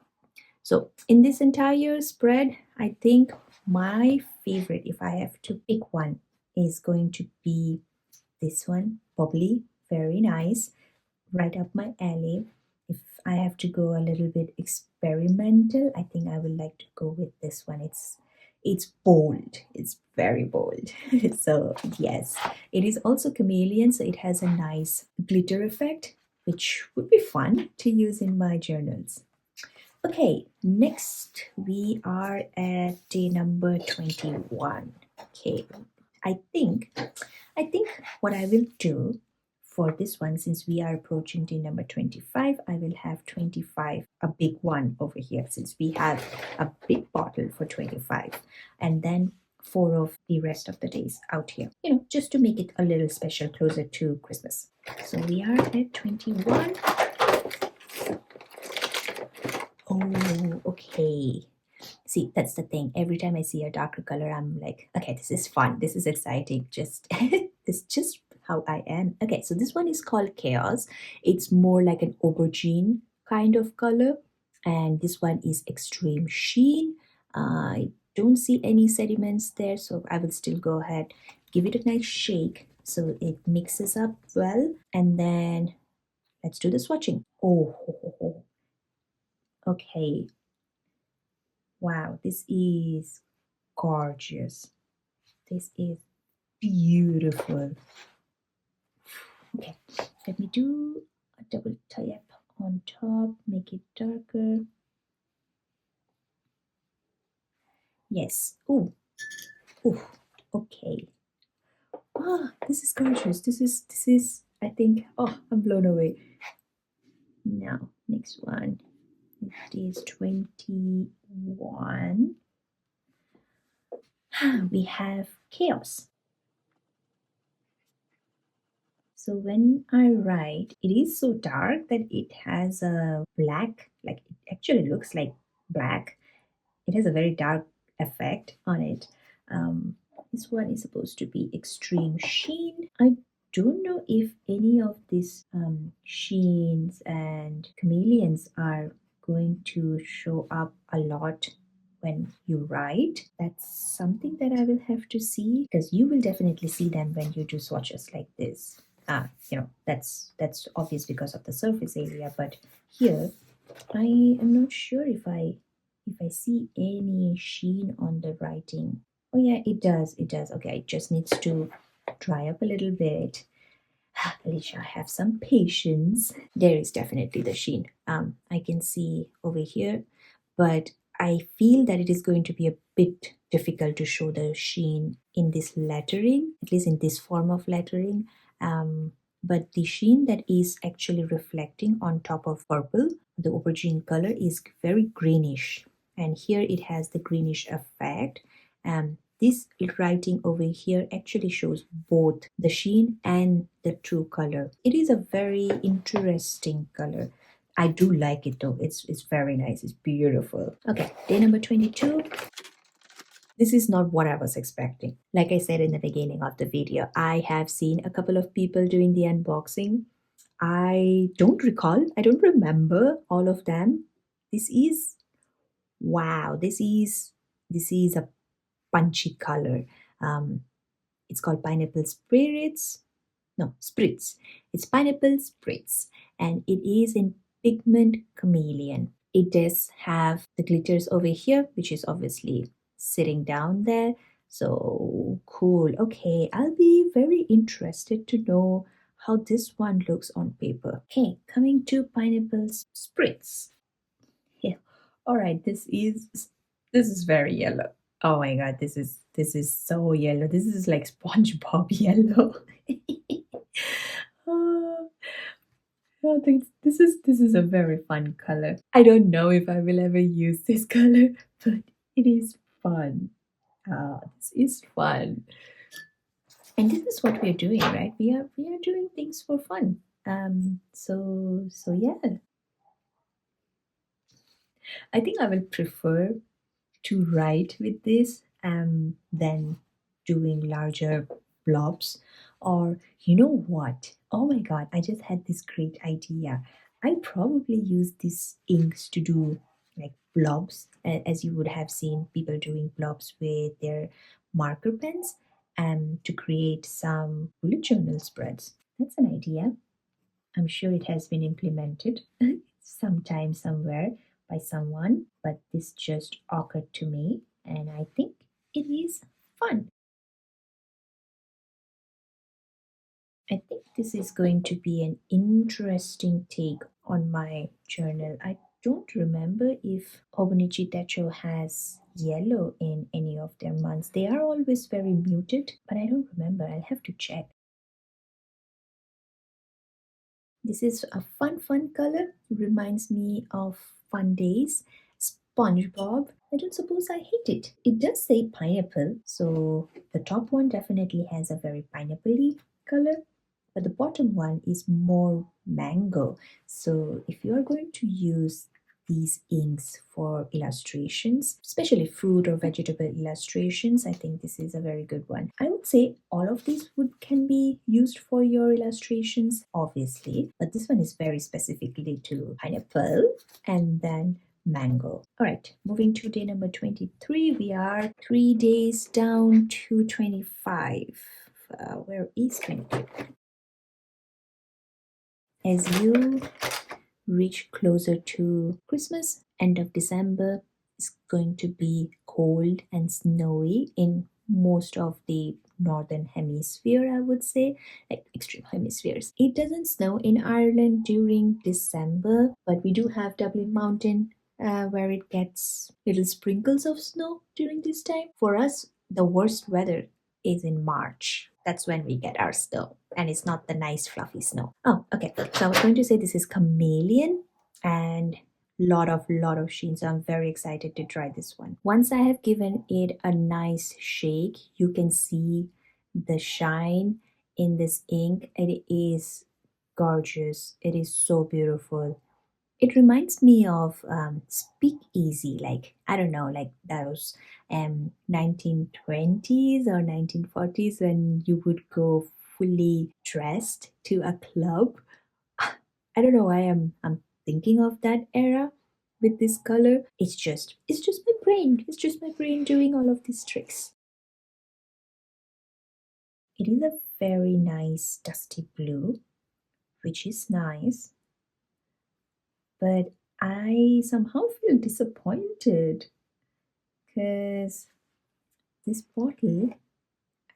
So in this entire spread, I think my favorite, if I have to pick one, is going to be this one, bubbly, very nice, right up my alley. If I have to go a little bit experimental, I think I would like to go with this one. It's bold. It's very bold. So yes, it is also chameleon, so it has a nice glitter effect, which would be fun to use in my journals. Okay, next we are at day number 21. Okay, I think I think what I will do for this one, since we are approaching day number 25, I will have 25, a big one over here, since we have a big bottle for 25, and then four of the rest of the days out here, just to make it a little special closer to Christmas. So we are at 21. Oh, okay. See, that's the thing. Every time I see a darker color, I'm like, okay, this is fun. This is exciting. Just it's just how I am. Okay, so this one is called Chaos. It's more like an aubergine kind of color. And this one is Extreme Sheen. I don't see any sediments there, so I will still go ahead, give it a nice shake so it mixes up well. And then let's do the swatching. Oh, okay. Wow, this is gorgeous. This is beautiful. Okay, let me do a double tap on top, make it darker. Yes. Oh, oh, okay. Ah, this is gorgeous. This is, I think, oh, I'm blown away. Now, next one. It is 21. We have Chaos. So when I write, it is so dark that it has a black, like it actually looks like black. It has a very dark effect on it. This one is supposed to be Extreme Sheen. I don't know if any of these sheens and chameleons are going to show up a lot when you write. That's something that I will have to see, because you will definitely see them when you do swatches like this. That's obvious because of the surface area, but here I am not sure if I see any sheen on the writing. Oh yeah, it does. It does. Okay, it just needs to dry up a little bit. Alicia, have some patience. There is definitely the sheen. I can see over here, but I feel that it is going to be a bit difficult to show the sheen in this lettering, at least in this form of lettering. But the sheen that is actually reflecting on top of purple, the aubergine color, is very greenish, and here it has the greenish effect. This writing over here actually shows both the sheen and the true color. It is a very interesting color. I do like it though. It's very nice. It's beautiful. Okay, day number 22. This is not what I was expecting. Like I said in the beginning of the video, I have seen a couple of people doing the unboxing. I don't recall, I don't remember all of them. This is wow. This is a punchy color. Um, it's called pineapple spirits. No, spritz. It's pineapple spritz, and it is in pigment chameleon. It does have the glitters over here, which is obviously sitting down there. So cool. Okay, I'll be very interested to know how this one looks on paper. Okay, coming to pineapple spritz. Yeah. All right, this is very yellow. Oh my god, this is so yellow. This is like SpongeBob yellow. Oh, I think this is a very fun color. I don't know if I will ever use this color, but it is fun. This is fun. And this is what we're doing, right? We are doing things for fun. So yeah. I think I will prefer to write with this than doing larger blobs. Or you know what, oh my god, I just had this great idea. I probably use these inks to do like blobs, as you would have seen people doing blobs with their marker pens, to create some bullet journal spreads. That's an idea. I'm sure it has been implemented sometime somewhere by someone, but this just occurred to me and I think it is fun. I think this is going to be an interesting take on my journal. I don't remember if Hobonichi Techo has yellow in any of their months. They are always very muted, but I don't remember. I'll have to check. This is a fun color. Reminds me of fun days. SpongeBob. I don't suppose I hate it. It does say pineapple, so the top one definitely has a very pineapple-y color, but the bottom one is more mango. So if you are going to use these inks for illustrations, especially fruit or vegetable illustrations, I think this is a very good one. I would say all of these would can be used for your illustrations, obviously, but this one is very specifically to pineapple and then mango. All right, moving to day number 23. We are 3 days down to 25. Where is 22? As you reach closer to Christmas, end of December is going to be cold and snowy in most of the northern hemisphere, I would say, like extreme hemispheres. It doesn't snow in Ireland during December, but we do have Dublin Mountain, where it gets little sprinkles of snow during this time. For us, the worst weather is in March. That's when we get our snow, and it's not the nice fluffy snow. Oh, okay. So I was going to say this is chameleon and lot of sheen. So I'm very excited to try this one. Once I have given it a nice shake, you can see the shine in this ink. It is gorgeous. It is so beautiful. It reminds me of speakeasy, like I don't know, like those 1920s or 1940s when you would go fully dressed to a club. I don't know why I'm thinking of that era with this color. It's just my brain. It's just my brain doing all of these tricks. It is a very nice dusty blue, which is nice, but I somehow feel disappointed because this bottle,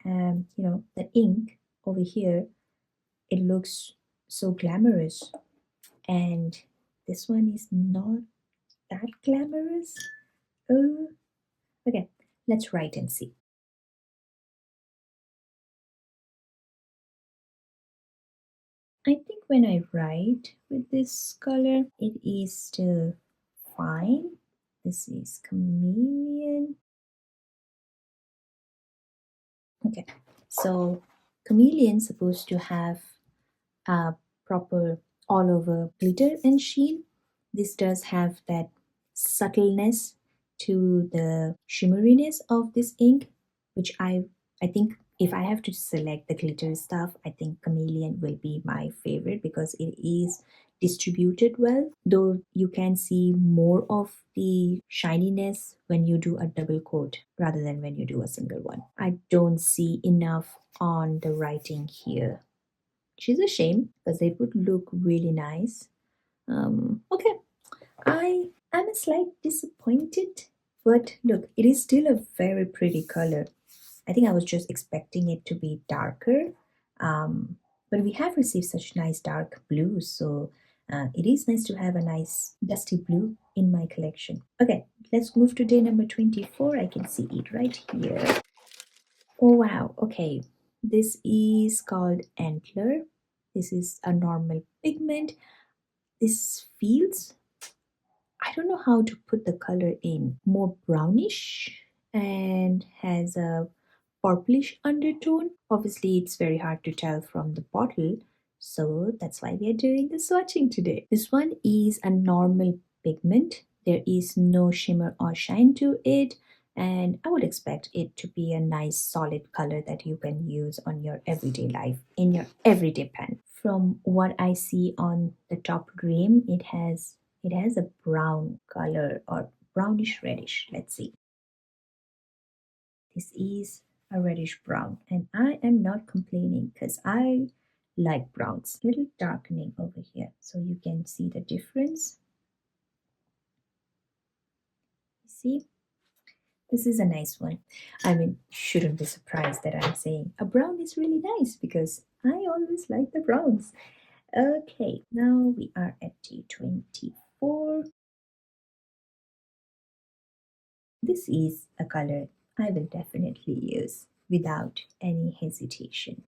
the ink over here, it looks so glamorous, and this one is not that glamorous. Uh, okay, let's write and see. I think when I write with this color, it is still fine. This is chameleon. Okay, so chameleon supposed to have a proper all over glitter and sheen. This does have that subtleness to the shimmeriness of this ink, which I think if I have to select the glitter stuff, I think chameleon will be my favorite because it is distributed well, though you can see more of the shininess when you do a double coat rather than when you do a single one. I don't see enough on the writing here, which is a shame because it would look really nice. Okay, I am a slight disappointed, but look, it is still a very pretty color. I think I was just expecting it to be darker, but we have received such nice dark blues, so it is nice to have a nice dusty blue in my collection. Okay, let's move to day number 24. I can see it right here. Oh wow, okay. This is called Antler. This is a normal pigment. This feels, I don't know how to put the color in, more brownish and has a purplish undertone. Obviously, it's very hard to tell from the bottle, so that's why we are doing the swatching today. This one is a normal pigment. There is no shimmer or shine to it, and I would expect it to be a nice solid color that you can use on your everyday life in your everyday pen. From what I see on the top rim, it has a brown color or brownish reddish. Let's see. This is a reddish brown, and I am not complaining because I like browns. Little darkening over here so you can see the difference. See, this is a nice one. I mean, shouldn't be surprised that I'm saying a brown is really nice because I always like the browns. Okay, now we are at T24. This is a color I will definitely use without any hesitation.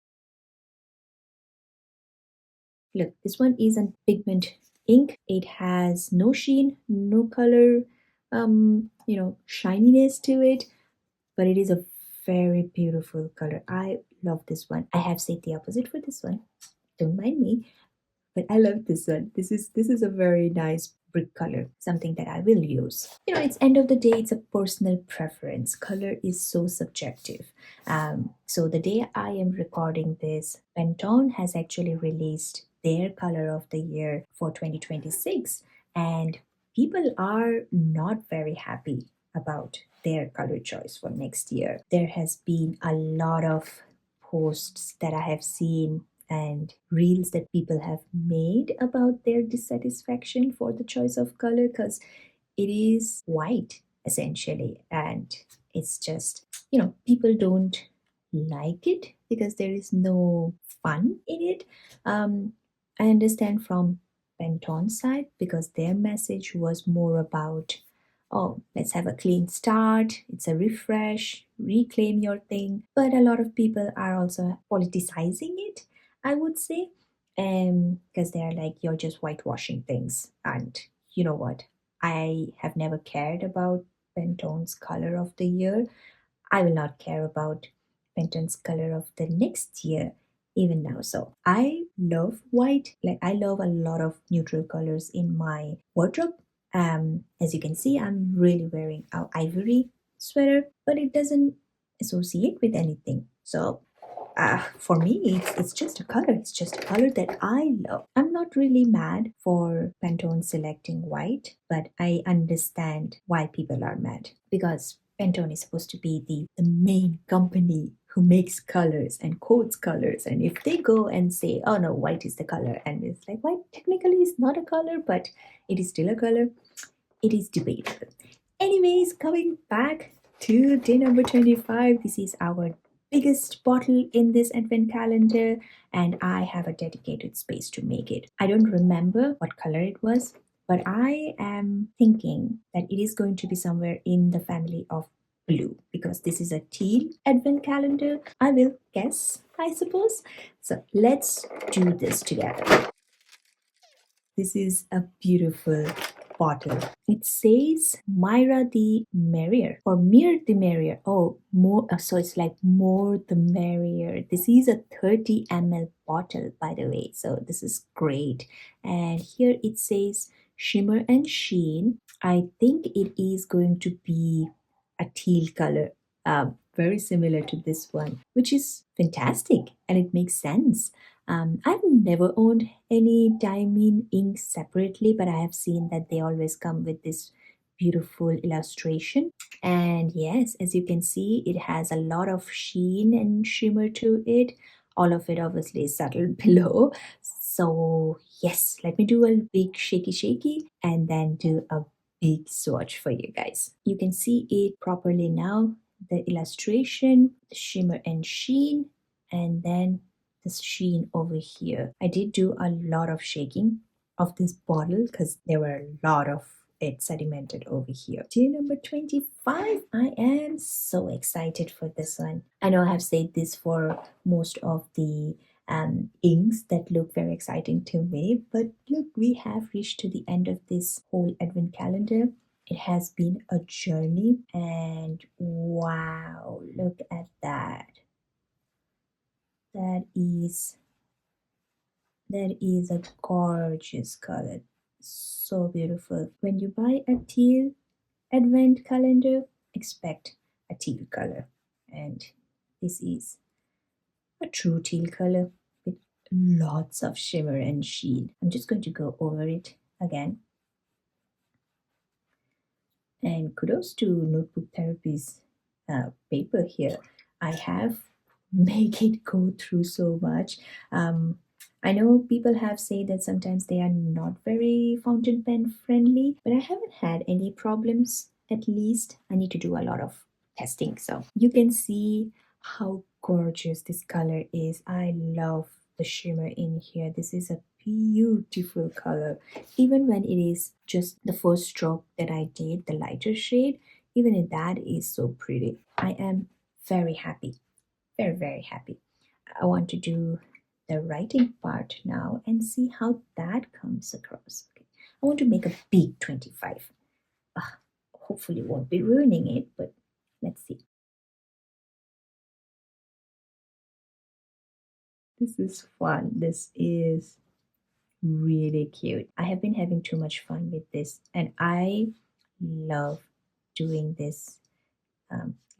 Look, this one is a pigment ink. It has no sheen, no color, shininess to it, but it is a very beautiful color. I love this one. I have said the opposite for this one. Don't mind me. But I love this one. This is a very nice brick color, something that I will use. It's end of the day, it's a personal preference. Color is so subjective. So the day I am recording this, Pantone has actually released their color of the year for 2026, and people are not very happy about their color choice for next year. There has been a lot of posts that I have seen and reels that people have made about their dissatisfaction for the choice of color because it is white essentially, and it's just, people don't like it because there is no fun in it. I understand from Pantone's side because their message was more about, oh, let's have a clean start, it's a refresh, reclaim your thing. But a lot of people are also politicizing it, I would say, because they're like, you're just whitewashing things. And you know what? I have never cared about Pantone's color of the year. I will not care about Pantone's color of the next year even now. So I love white. Like I love a lot of neutral colors in my wardrobe. As you can see, I'm really wearing a ivory sweater, but it doesn't associate with anything. So For me, it's just a color. It's just a color that I love. I'm not really mad for Pantone selecting white, but I understand why people are mad because Pantone is supposed to be the main company who makes colors and codes colors. And if they go and say, oh no, white is the color, and it's like, white technically is not a color, but it is still a color, it is debatable. Anyways, coming back to day number 25, this is our biggest bottle in this advent calendar, and I have a dedicated space to make it. I don't remember what color it was, but I am thinking that it is going to be somewhere in the family of blue because this is a teal advent calendar. I will guess, I suppose. So let's do this together. This is a beautiful bottle. It says Myra the Merrier or Mir the Merrier. Oh, more. So it's like more the merrier. This is a 30 ml bottle, by the way. So this is great. And here it says Shimmer and Sheen. I think it is going to be a teal color. Very similar to this one, which is fantastic and it makes sense. I've never owned any Diamine ink separately, but I have seen that they always come with this beautiful illustration. And yes, as you can see, it has a lot of sheen and shimmer to it. All of it obviously is subtle below. So yes, let me do a big shaky and then do a big swatch for you guys. You can see it properly now. The illustration, the shimmer and sheen, and then the sheen over here. I did do a lot of shaking of this bottle because there were a lot of it sedimented over here. Day number 25. I am so excited for this one. I know I have said this for most of the inks that look very exciting to me, but look, we have reached to the end of this whole advent calendar. It has been a journey, and wow, look at that. That is a gorgeous color. So beautiful. When you buy a teal advent calendar, expect a teal color. And this is a true teal color with lots of shimmer and sheen. I'm just going to go over it again. And kudos to Notebook Therapy's paper here. I have make it go through so much. I know people have said that sometimes they are not very fountain pen friendly, but I haven't had any problems. At least I need to do a lot of testing. So you can see how gorgeous this color is. I love the shimmer in here. This is a beautiful color. Even when it is just the first stroke that I did, the lighter shade, even that is so pretty. I am very happy, very happy. I want to do the writing part now and see how that comes across. Okay. I want to make a big 25. Hopefully won't be ruining it, but let's see. This is fun. This is really cute. I have been having too much fun with this, and I love doing this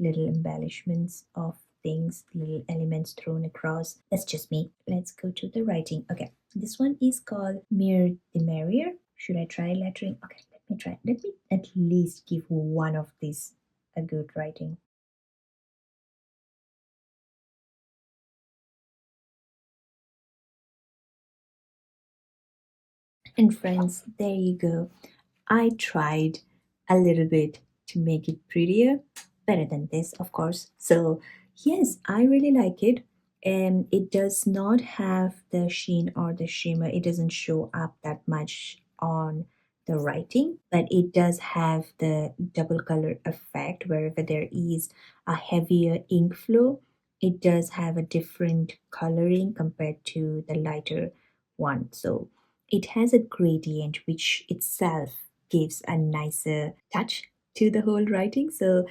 little embellishments of things, little elements thrown across. That's just me. Let's go to the writing. Okay, this one is called Mir the Merrier. Should I try lettering? Okay, let me try. Let me at least give one of these a good writing. And friends, there you go. I tried a little bit to make it prettier, better than this, of course. So, yes, I really like it. And it does not have the sheen or the shimmer, it doesn't show up that much on the writing, but it does have the double color effect wherever there is a heavier ink flow. It does have a different coloring compared to the lighter one. So, it has a gradient which itself gives a nicer touch to the whole writing. So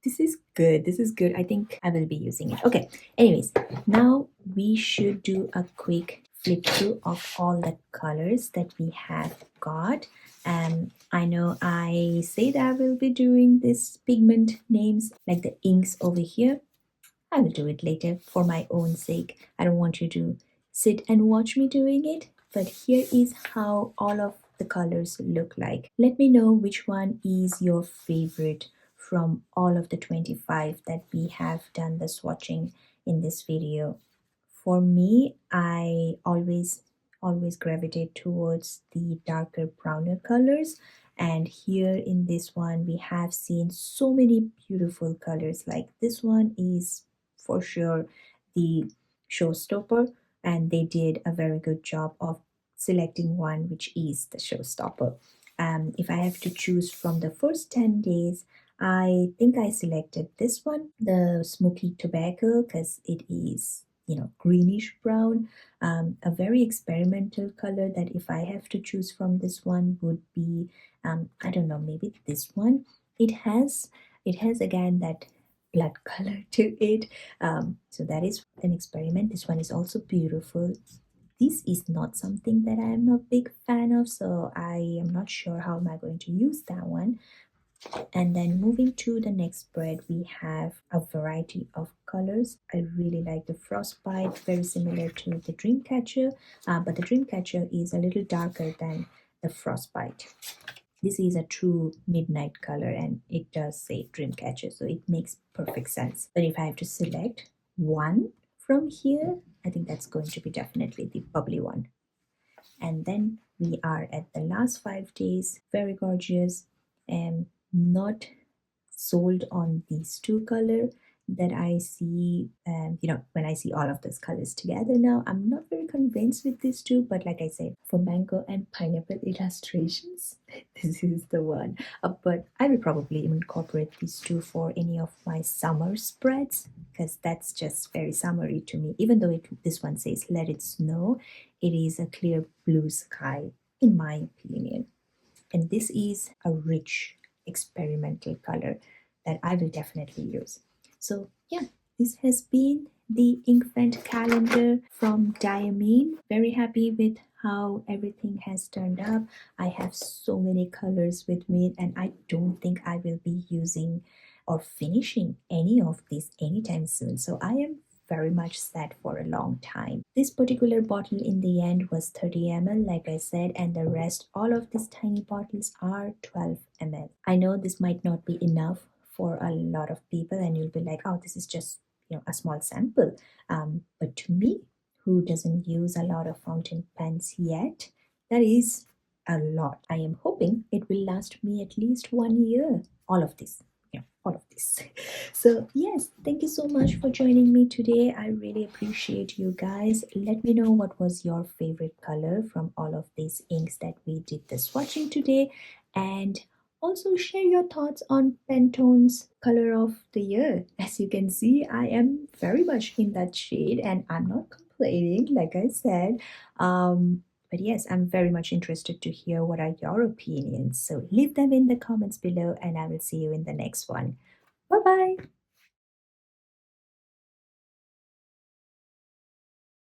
this is good. This is good. I think I will be using it. Okay. Anyways, now we should do a quick flip through of all the colors that we have got. I know I said I will be doing this pigment names like the inks over here. I will do it later for my own sake. I don't want you to sit and watch me doing it. But here is how all of the colors look like. Let me know which one is your favorite from all of the 25 that we have done the swatching in this video. For me, I always gravitate towards the darker browner colors, and here in this one we have seen so many beautiful colors. Like this one is for sure the showstopper, and they did a very good job of selecting one which is the showstopper. If I have to choose from the first 10 days, I think I selected this one, the smoky tobacco, because it is, you know, greenish brown, a very experimental color. That if I have to choose from this one would be, I don't know, maybe this one. It has again that blood color to it, so that is an experiment. This one is also beautiful. This is not something that I am a big fan of, so I am not sure how am I going to use that one. And then moving to the next spread, we have a variety of colors. I really like the frostbite, very similar to the dreamcatcher, but the dreamcatcher is a little darker than the frostbite. This is a true midnight color, and it does say dreamcatcher, so it makes perfect sense. But if I have to select one from here, I think that's going to be definitely the bubbly one. And then we are at the last 5 days, very gorgeous, and not sold on these two color that I see. You know, when I see all of those colors together now, I'm not very convinced with these two, but like I said, for mango and pineapple illustrations, this is the one. But I will probably incorporate these two for any of my summer spreads, because that's just very summery to me. Even though this one says let it snow, it is a clear blue sky in my opinion. And this is a rich experimental color that I will definitely use. So yeah, this has been the Inkvent calendar from Diamine. Very happy with how everything has turned up. I have so many colors with me, and I don't think I will be using or finishing any of these anytime soon. So I am very much set for a long time. This particular bottle in the end was 30 ml, like I said, and the rest, all of these tiny bottles are 12 ml. I know this might not be enough for a lot of people, and you'll be like, oh, this is just, you know, a small sample. But to me, who doesn't use a lot of fountain pens yet, that is a lot. I am hoping it will last me at least 1 year. All of this. Yeah, all of this. So yes, thank you so much for joining me today. I really appreciate you guys. Let me know what was your favorite color from all of these inks that we did the swatching today, and also share your thoughts on Pantone's color of the year. As you can see, I am very much in that shade, and I'm not complaining, like I said. But yes, I'm very much interested to hear what are your opinions. So leave them in the comments below, and I will see you in the next one. Bye bye.